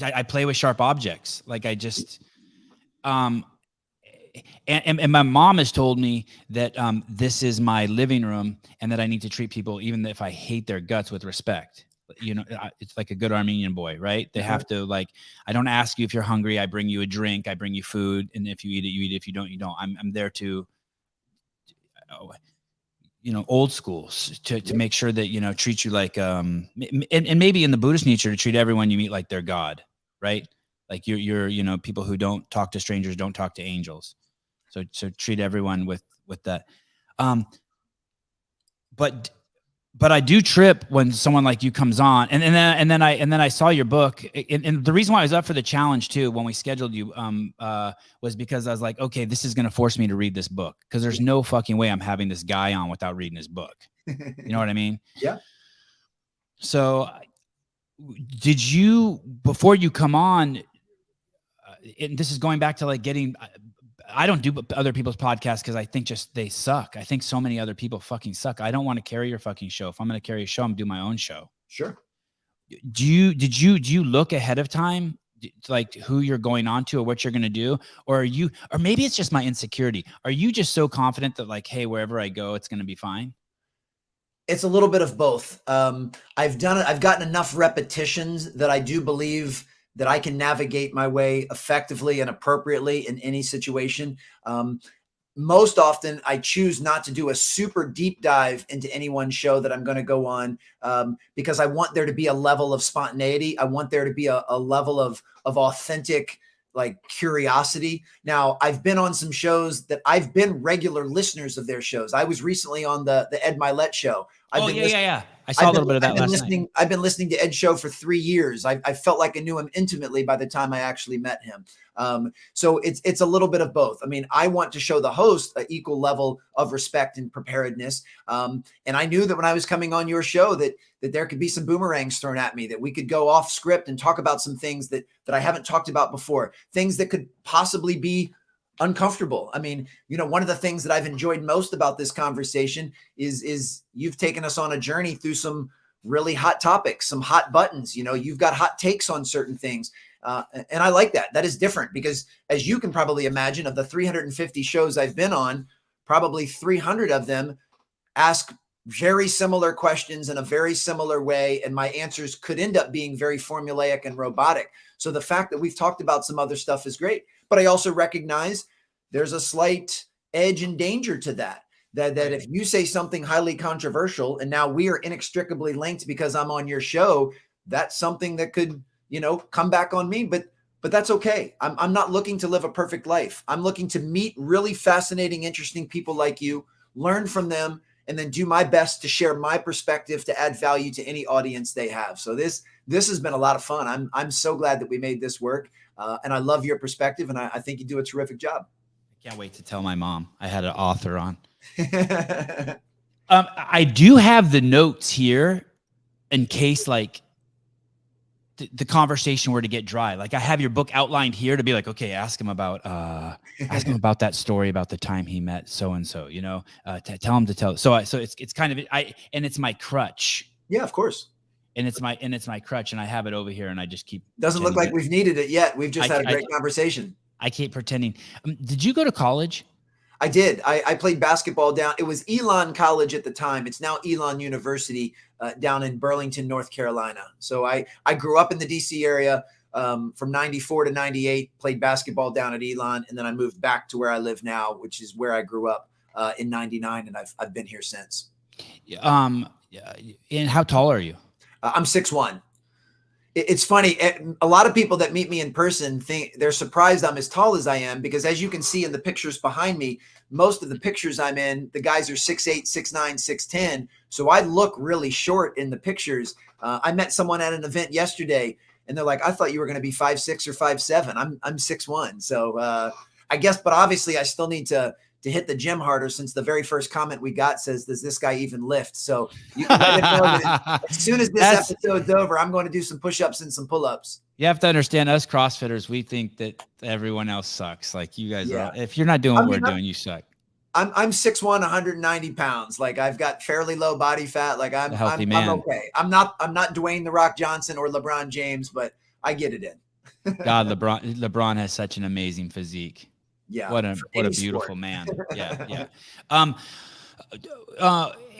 I play with sharp objects. Like I just, and my mom has told me that this is my living room and that I need to treat people, even if I hate their guts, with respect. It's like a good Armenian boy, right? They have to, like, I don't ask you if you're hungry. I bring you a drink. I bring you food. And if you eat it, you eat it. If you don't, you don't. I'm there to, old school to make sure that, treat you like, and maybe in the Buddhist nature to treat everyone you meet like they're God, right? Like you're people who don't talk to strangers, don't talk to angels. So treat everyone with that. But I do trip when someone like you comes on, and then I saw your book, and the reason why I was up for the challenge too when we scheduled you was because I was like, okay, this is gonna force me to read this book because there's no fucking way I'm having this guy on without reading his book. You know what I mean? Yeah. So, did you, before you come on, and this is going back to like getting. I don't do other people's podcasts because I think just they suck. I think so many other people fucking suck. I don't want to carry your fucking show. If I'm going to carry a show, I'm do my own show. Sure. Do you look ahead of time, like who you're going on to or what you're going to do? Or maybe it's just my insecurity. Are you just so confident that like, hey, wherever I go, it's going to be fine? It's a little bit of both. I've gotten enough repetitions that I do believe that I can navigate my way effectively and appropriately in any situation. Most often, I choose not to do a super deep dive into any one show that I'm going to go on because I want there to be a level of spontaneity. I want there to be a level of authentic, like, curiosity. Now, I've been on some shows that I've been regular listeners of their shows. I was recently on the Ed Milet show. Yeah. I saw a little bit of that last night. I've been listening to Ed's show for 3 years. I felt like I knew him intimately by the time I actually met him. So it's a little bit of both. I mean, I want to show the host an equal level of respect and preparedness. And I knew that when I was coming on your show that there could be some boomerangs thrown at me, that we could go off script and talk about some things that I haven't talked about before, things that could possibly be uncomfortable. I mean, one of the things that I've enjoyed most about this conversation is you've taken us on a journey through some really hot topics, some hot buttons. You've got hot takes on certain things. And I like that. That is different because, as you can probably imagine, of the 350 shows I've been on, probably 300 of them ask very similar questions in a very similar way. And my answers could end up being very formulaic and robotic. So the fact that we've talked about some other stuff is great. But I also recognize there's a slight edge and danger to that if you say something highly controversial and now we are inextricably linked because I'm on your show, that's something that could, come back on me. But that's okay. I'm not looking to live a perfect life. I'm looking to meet really fascinating, interesting people like you, learn from them, and then do my best to share my perspective to add value to any audience they have. So this has been a lot of fun. I'm so glad that we made this work. And I love your perspective, and I think you do a terrific job. I can't wait to tell my mom. I had an author on. I do have the notes here in case the conversation were to get dry. Like I have your book outlined here to be like, okay, ask him about that story about the time he met so-and-so, tell him to tell. So it's kind of, and it's my crutch. Yeah, of course. And it's my crutch, and I have it over here, and I just keep. Doesn't look like we've needed it yet. We've just had a great conversation. I keep pretending. Did you go to college? I did. I played basketball down. It was Elon College at the time. It's now Elon University down in Burlington, North Carolina. So I grew up in the DC area from 94 to 98, played basketball down at Elon. And then I moved back to where I live now, which is where I grew up in 99. And I've been here since. And how tall are you? I'm 6'1". It's funny. A lot of people that meet me in person think they're surprised I'm as tall as I am, because as you can see in the pictures behind me, most of the pictures I'm in, the guys are 6'8", 6'9", 6'10". So I look really short in the pictures. I met someone at an event yesterday and they're like, I thought you were going to be 5'6" or 5'7". I'm 6'1". So I guess, but obviously I still need to hit the gym harder, since the very first comment we got says, does this guy even lift? So you can let him know that as soon as this episode's over, I'm going to do some push-ups and some pull-ups. You have to understand, us CrossFitters, we think that everyone else sucks. Like you guys are, if you're not doing what we're doing, you suck. I'm 6'1", 190 pounds. Like I've got fairly low body fat. Like I'm okay. I'm not Dwayne The Rock Johnson or LeBron James, but I get it in. God, LeBron has such an amazing physique. Yeah. What a beautiful man. Yeah.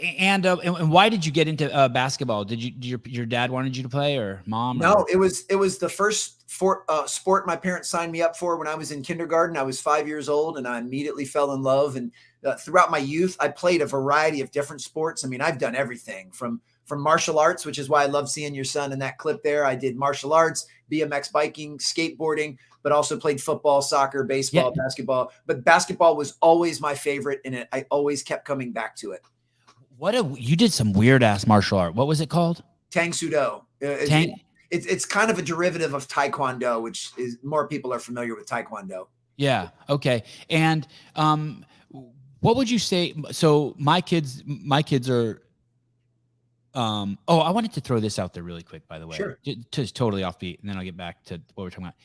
And why did you get into basketball? Did your dad wanted you to play, or mom? No, it was the first sport my parents signed me up for when I was in kindergarten. I was 5 years old and I immediately fell in love. And throughout my youth, I played a variety of different sports. I mean, I've done everything from martial arts, which is why I love seeing your son in that clip there. I did martial arts, BMX biking, skateboarding, but also played football, soccer, baseball, basketball. But basketball was always my favorite, and I always kept coming back to it. You did some weird ass martial art. What was it called? Tang Sudo. It's kind of a derivative of Taekwondo, which is more people are familiar with Taekwondo. Yeah. Okay. And what would you say? So my kids are. I wanted to throw this out there really quick, by the way. Sure. Just totally offbeat, and then I'll get back to what we're talking about.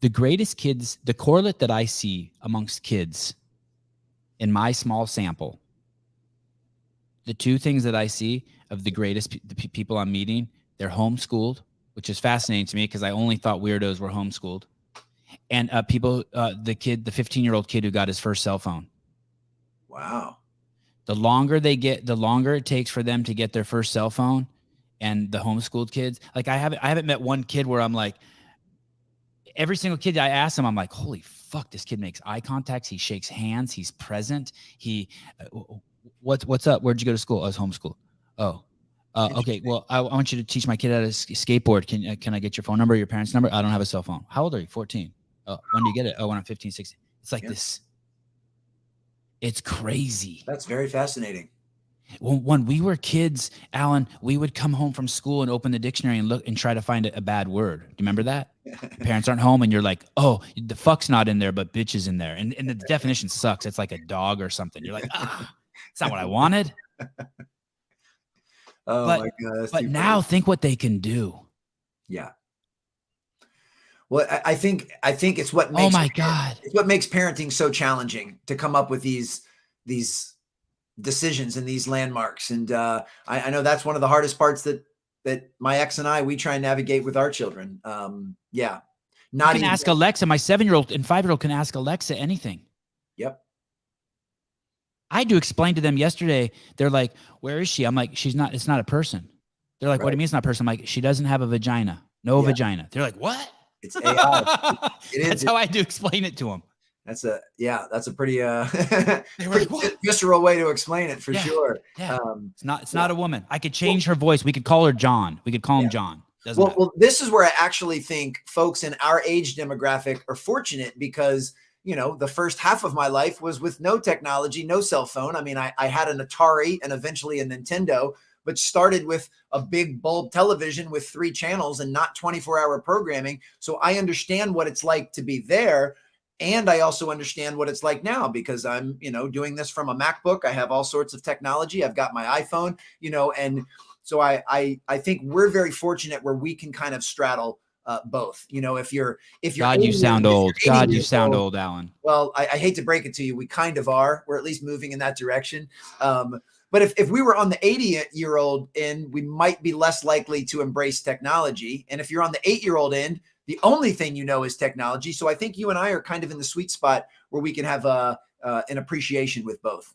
The greatest kids, the correlate that I see amongst kids in my small sample, the two things that I see of the greatest people I'm meeting, they're homeschooled, which is fascinating to me because I only thought weirdos were homeschooled. And the 15-year-old kid who got his first cell phone. Wow. The longer it takes for them to get their first cell phone, and the homeschooled kids, like I haven't met one kid where I'm like, every single kid I ask him, I'm like, holy fuck, this kid makes eye contact. He shakes hands. He's present. What's up? Where'd you go to school? I was homeschooled. Oh, okay. Well, I want you to teach my kid how to skateboard. Can I get your phone number, your parents' number? I don't have a cell phone. How old are you? 14. Oh, when do you get it? Oh, when I'm 15, 16. It's like this. It's crazy. That's very fascinating. When we were kids, Alan, we would come home from school and open the dictionary and look and try to find a bad word. Do you remember that? Parents aren't home and you're like, oh, the fuck's not in there, but bitch is in there. And the definition sucks. It's like a dog or something. You're like, it's not what I wanted. Oh but, my God. But now think what they can do. Yeah. Well, I think it's what makes, oh my God, it's what makes parenting so challenging to come up with these decisions and these landmarks. And I know that's one of the hardest parts that my ex and I, we try and navigate with our children. Yeah. Not you can ask Alexa. My 7-year-old and 5-year-old can ask Alexa anything. Yep. I had to explain to them yesterday. They're like, where is she? I'm like, she's not, it's not a person. They're like, what do you mean it's not a person? I'm like, she doesn't have a vagina. No vagina. They're like, what? It's AI. That's how I had to explain it to them. That's a pretty like, visceral way to explain it for sure. Yeah. It's not a woman. I could change her voice. We could call her John. We could call him John. Well, this is where I actually think folks in our age demographic are fortunate because, you know, the first half of my life was with no technology, no cell phone. I mean, I had an Atari and eventually a Nintendo, but started with a big bulb television with 3 channels and not 24-hour programming. So I understand what it's like to be there. And I also understand what it's like now because I'm, you know, doing this from a MacBook. I have all sorts of technology. I've got my iPhone, you know, and so I think we're very fortunate where we can kind of straddle both. You know, if you're God, you sound old. God, you sound old, Alan. Well, I hate to break it to you. We kind of are. We're at least moving in that direction. But if we were on the 80-year-old end, we might be less likely to embrace technology. And if you're on the 8-year-old end, the only thing you know is technology. So I think you and I are kind of in the sweet spot where we can have an appreciation with both.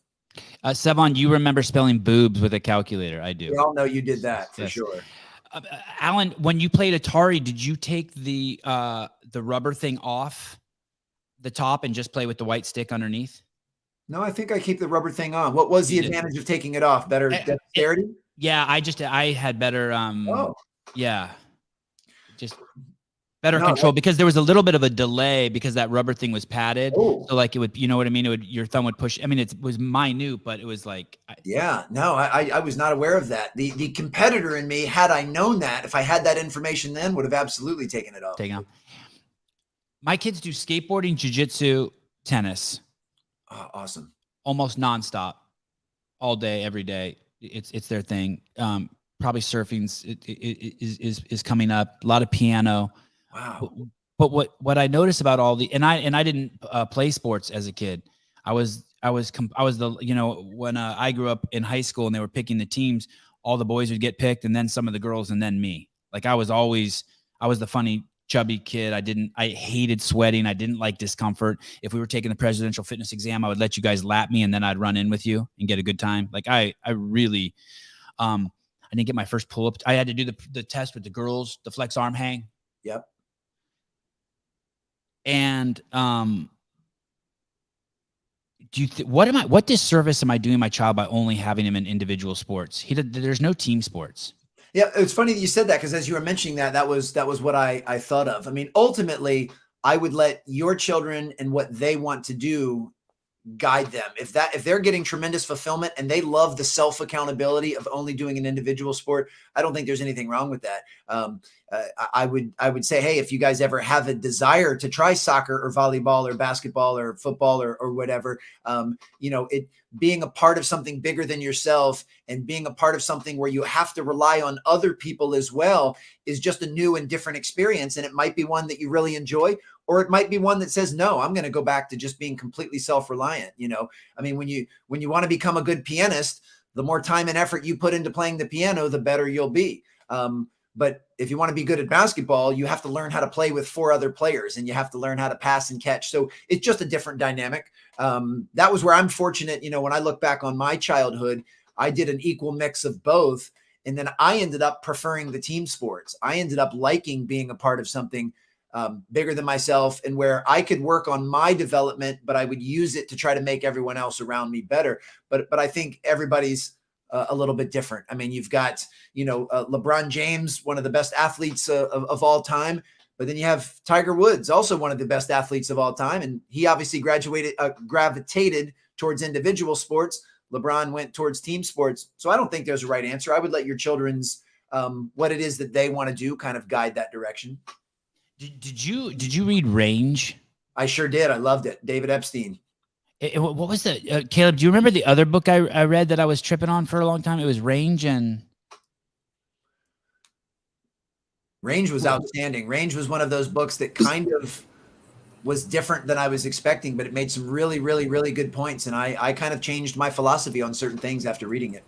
Sevan, you remember spelling boobs with a calculator? I do. We all know you did that for sure. Alan, when you played Atari, did you take the rubber thing off the top and just play with the white stick underneath? No, I think I keep the rubber thing on. What was the advantage of taking it off? Better dexterity? I had better just better control because there was a little bit of a delay because that rubber thing was padded. So like it would, you know what I mean? It would, your thumb would push. I mean, it was minute, but it was like, I was not aware of that. The competitor in me, had I known that, if I had that information then, would have absolutely taken it off. My kids do skateboarding, jiu-jitsu, tennis. Oh, awesome. Almost nonstop, all day, every day. It's their thing. Probably surfing is coming up. A lot of piano. Wow. But what I noticed about all the, and I didn't play sports as a kid. I was the, you know, when I grew up in high school and they were picking the teams, all the boys would get picked and then some of the girls and then me. Like I was the funny chubby kid. I hated sweating. I didn't like discomfort. If we were taking the presidential fitness exam, I would let you guys lap me and then I'd run in with you and get a good time. Like I really, I didn't get my first pull up. I had to do the test with the girls, the flex arm hang. Yep. And what disservice am I doing my child by only having him in individual sports? There's no team sports. Yeah, it's funny that you said that because as you were mentioning that was what I thought of. I mean, ultimately, I would let your children and what they want to do guide them. If they're getting tremendous fulfillment and they love the self accountability of only doing an individual sport, I don't think there's anything wrong with that. I would say, hey, if you guys ever have a desire to try soccer or volleyball or basketball or football or whatever, you know, it being a part of something bigger than yourself and being a part of something where you have to rely on other people as well is just a new and different experience. And it might be one that you really enjoy, or it might be one that says, no, I'm going to go back to just being completely self-reliant. You know, I mean, when you want to become a good pianist, the more time and effort you put into playing the piano, the better you'll be. But if you want to be good at basketball, you have to learn how to play with 4 other players and you have to learn how to pass and catch. So it's just a different dynamic. That was where I'm fortunate. You know, when I look back on my childhood, I did an equal mix of both. And then I ended up preferring the team sports. I ended up liking being a part of something bigger than myself and where I could work on my development, but I would use it to try to make everyone else around me better. But I think everybody's a little bit different. I mean, you've got, you know, LeBron James, one of the best athletes of all time, but then you have Tiger Woods, also one of the best athletes of all time. And he obviously gravitated towards individual sports, LeBron went towards team sports. So I don't think there's a right answer. I would let your children's what it is that they want to do kind of guide that direction. Did you read Range? I sure did. I loved it. David Epstein. What was the Caleb? Do you remember the other book I read that I was tripping on for a long time? It was Range was outstanding. Range was one of those books that kind of was different than I was expecting, but it made some really, really, really good points. And I kind of changed my philosophy on certain things after reading it.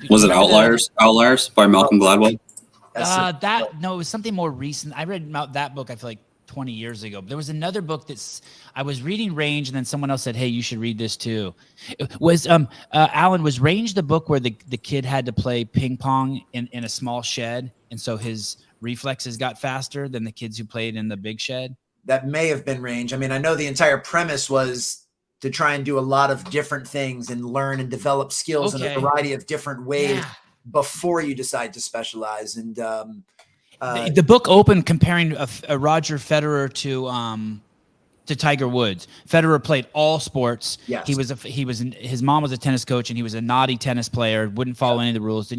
Was it Outliers? Outliers by Malcolm Gladwell? No, it was something more recent. I read about that book, I feel like 20 years ago. But there was another book I was reading Range, and then someone else said, hey, you should read this too. Alan, was Range the book where the kid had to play ping pong in a small shed, and so his reflexes got faster than the kids who played in the big shed? That may have been Range. I mean, I know the entire premise was to try and do a lot of different things and learn and develop skills in a variety of different ways before you decide to specialize. And the book opened comparing a Roger Federer to Tiger Woods. Federer played all sports. Yes. His mom was a tennis coach, and he was a naughty tennis player, wouldn't follow any of the rules,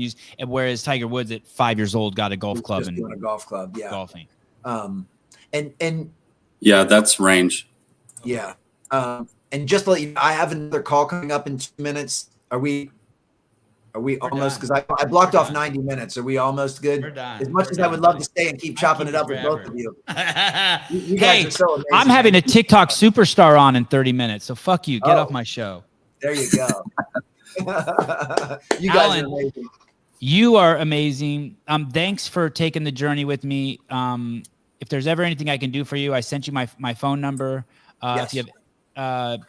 whereas Tiger Woods at 5 years old got a golf club and doing a golf club, golfing. And yeah, that's Range. Yeah. And just to let you know, I have another call coming up in 2 minutes. Are we almost, because I blocked off 90 minutes. Are we almost good? We're done. As much as I would love to stay and keep chopping it up with both of you. You guys are so amazing. I'm having a TikTok superstar on in 30 minutes, so fuck you. Get off my show. There you go. You guys Alan, are amazing. You are amazing. Thanks for taking the journey with me. If there's ever anything I can do for you, I sent you my phone number. Yes. If you have,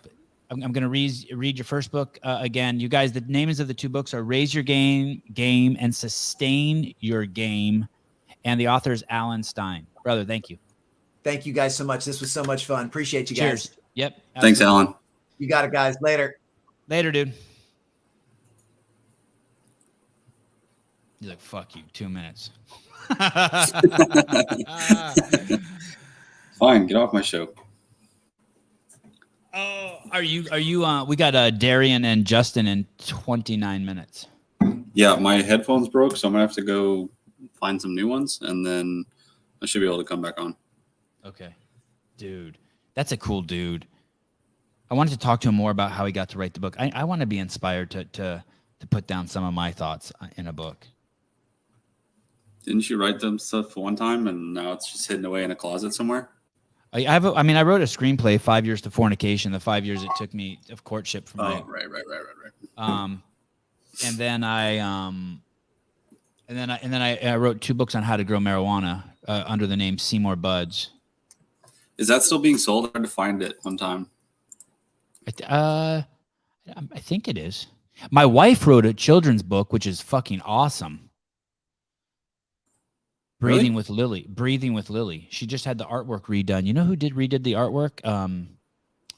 I'm going to read your first book again. You guys, the names of the two books are Raise Your Game, and Sustain Your Game. And the author is Alan Stein. Brother, thank you. Thank you guys so much. This was so much fun. Appreciate you guys. Cheers. Yep. Absolutely. Thanks, Alan. You got it, guys. Later. Later, dude. He's like, fuck you, 2 minutes. Fine, get off my show. Oh, are you we got Darian and Justin in 29 minutes. Yeah, my headphones broke, so I'm gonna have to go find some new ones, and then I should be able to come back on. Okay. Dude, that's a cool dude. I wanted to talk to him more about how he got to write the book. I want to be inspired to put down some of my thoughts in a book. Didn't you write them stuff one time, and now it's just hidden away in a closet somewhere? I wrote a screenplay, 5 years to Fornication, the 5 years it took me of courtship from right. And then I wrote 2 books on how to grow marijuana under the name Seymour Buds. Is that still being sold? I had to find it one time. I think it is. My wife wrote a children's book, which is fucking awesome. Breathing with Lily. She just had the artwork redone. You know who redid the artwork?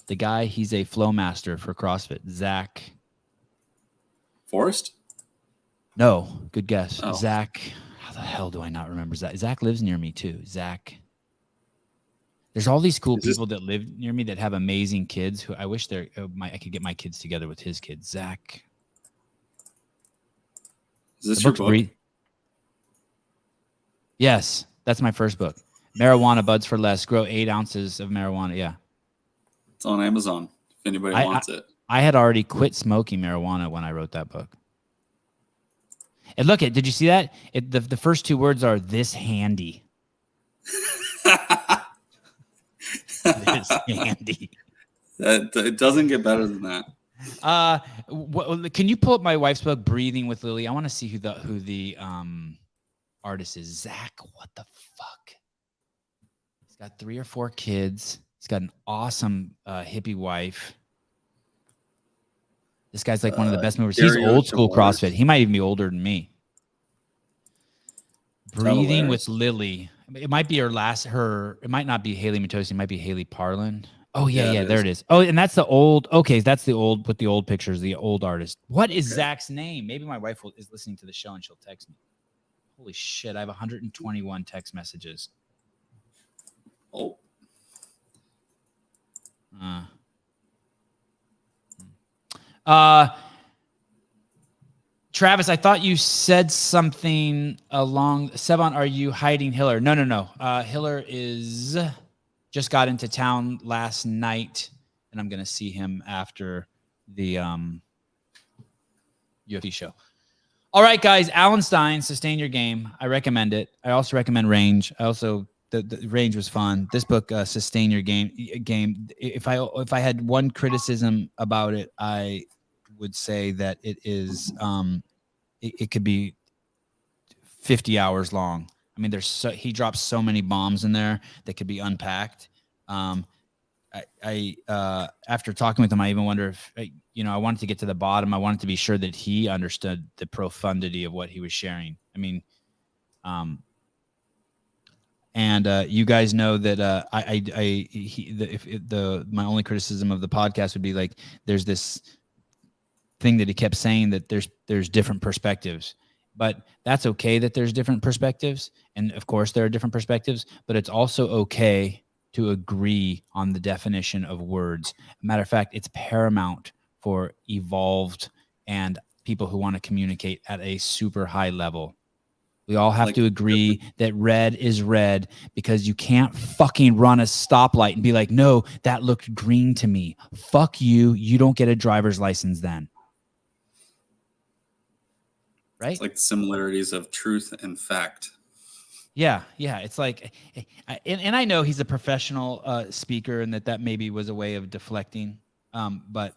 The guy, he's a flow master for CrossFit. Zach Forrest? No, good guess. Oh. Zach. How the hell do I not remember Zach? Zach lives near me too. Zach. There's all these cool people that live near me that have amazing kids who I wish I could get my kids together with his kids. Zach. Is this your book? Yes, that's my first book. Marijuana Buds for Less. Grow 8 ounces of marijuana. Yeah. It's on Amazon if anybody wants it. I had already quit smoking marijuana when I wrote that book. And look, did you see that? The first 2 words are this handy. This handy. It doesn't get better than that. Can you pull up my wife's book, Breathing with Lily? I want to see who the artist is. Zach, what the fuck? He's got 3 or 4 kids. He's got an awesome hippie wife. This guy's like one of the best movers. He's old school CrossFit. He might even be older than me. Breathing with Lily. It might be it might not be Haley Matosi. It might be Haley Parlin. Oh, yeah, there it is. Oh, and that's the old, okay, that's the old, with the old pictures, the old artist. What is Zach's name? Maybe my wife is listening to the show and she'll text me. Holy shit, I have 121 text messages. Oh. Travis, I thought you said something along. Sevan, are you hiding Hiller? No. Hiller just got into town last night, and I'm going to see him after the UFC show. All right, guys. Alan Stein, Sustain Your Game. I recommend it. I also recommend Range. The Range was fun. This book, Sustain Your Game. If I had one criticism about it, I would say that it is it could be 50 hours long. I mean, he drops so many bombs in there that could be unpacked. After talking with him, I even wonder if I wanted to get to the bottom. I wanted to be sure that he understood the profundity of what he was sharing. I mean, you guys know that my only criticism of the podcast would be like, there's this thing that he kept saying that there's different perspectives, but that's okay that there's different perspectives. And of course there are different perspectives, but it's also okay to agree on the definition of words. Matter of fact, it's paramount for evolved and people who want to communicate at a super high level. We all have to agree that red is red, because you can't fucking run a stoplight and be like, no, that looked green to me. Fuck you. You don't get a driver's license then. Right? It's like the similarities of truth and fact. Yeah. It's like, and I know he's a professional speaker, and that maybe was a way of deflecting. But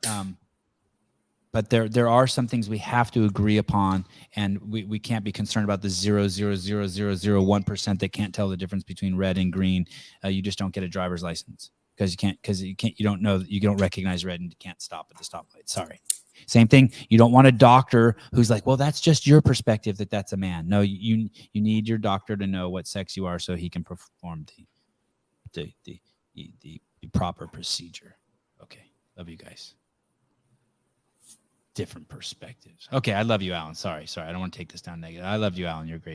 there are some things we have to agree upon, and we can't be concerned about the 0.00001% that can't tell the difference between red and green. You just don't get a driver's license because you don't recognize red and you can't stop at the stoplight. Sorry. Same thing. You don't want a doctor who's like, well, that's just your perspective that's a man. No, you need your doctor to know what sex you are so he can perform the proper procedure. Okay. Love you guys. Different perspectives. Okay. I love you, Alan. Sorry. I don't want to take this down negative. I love you, Alan. You're great.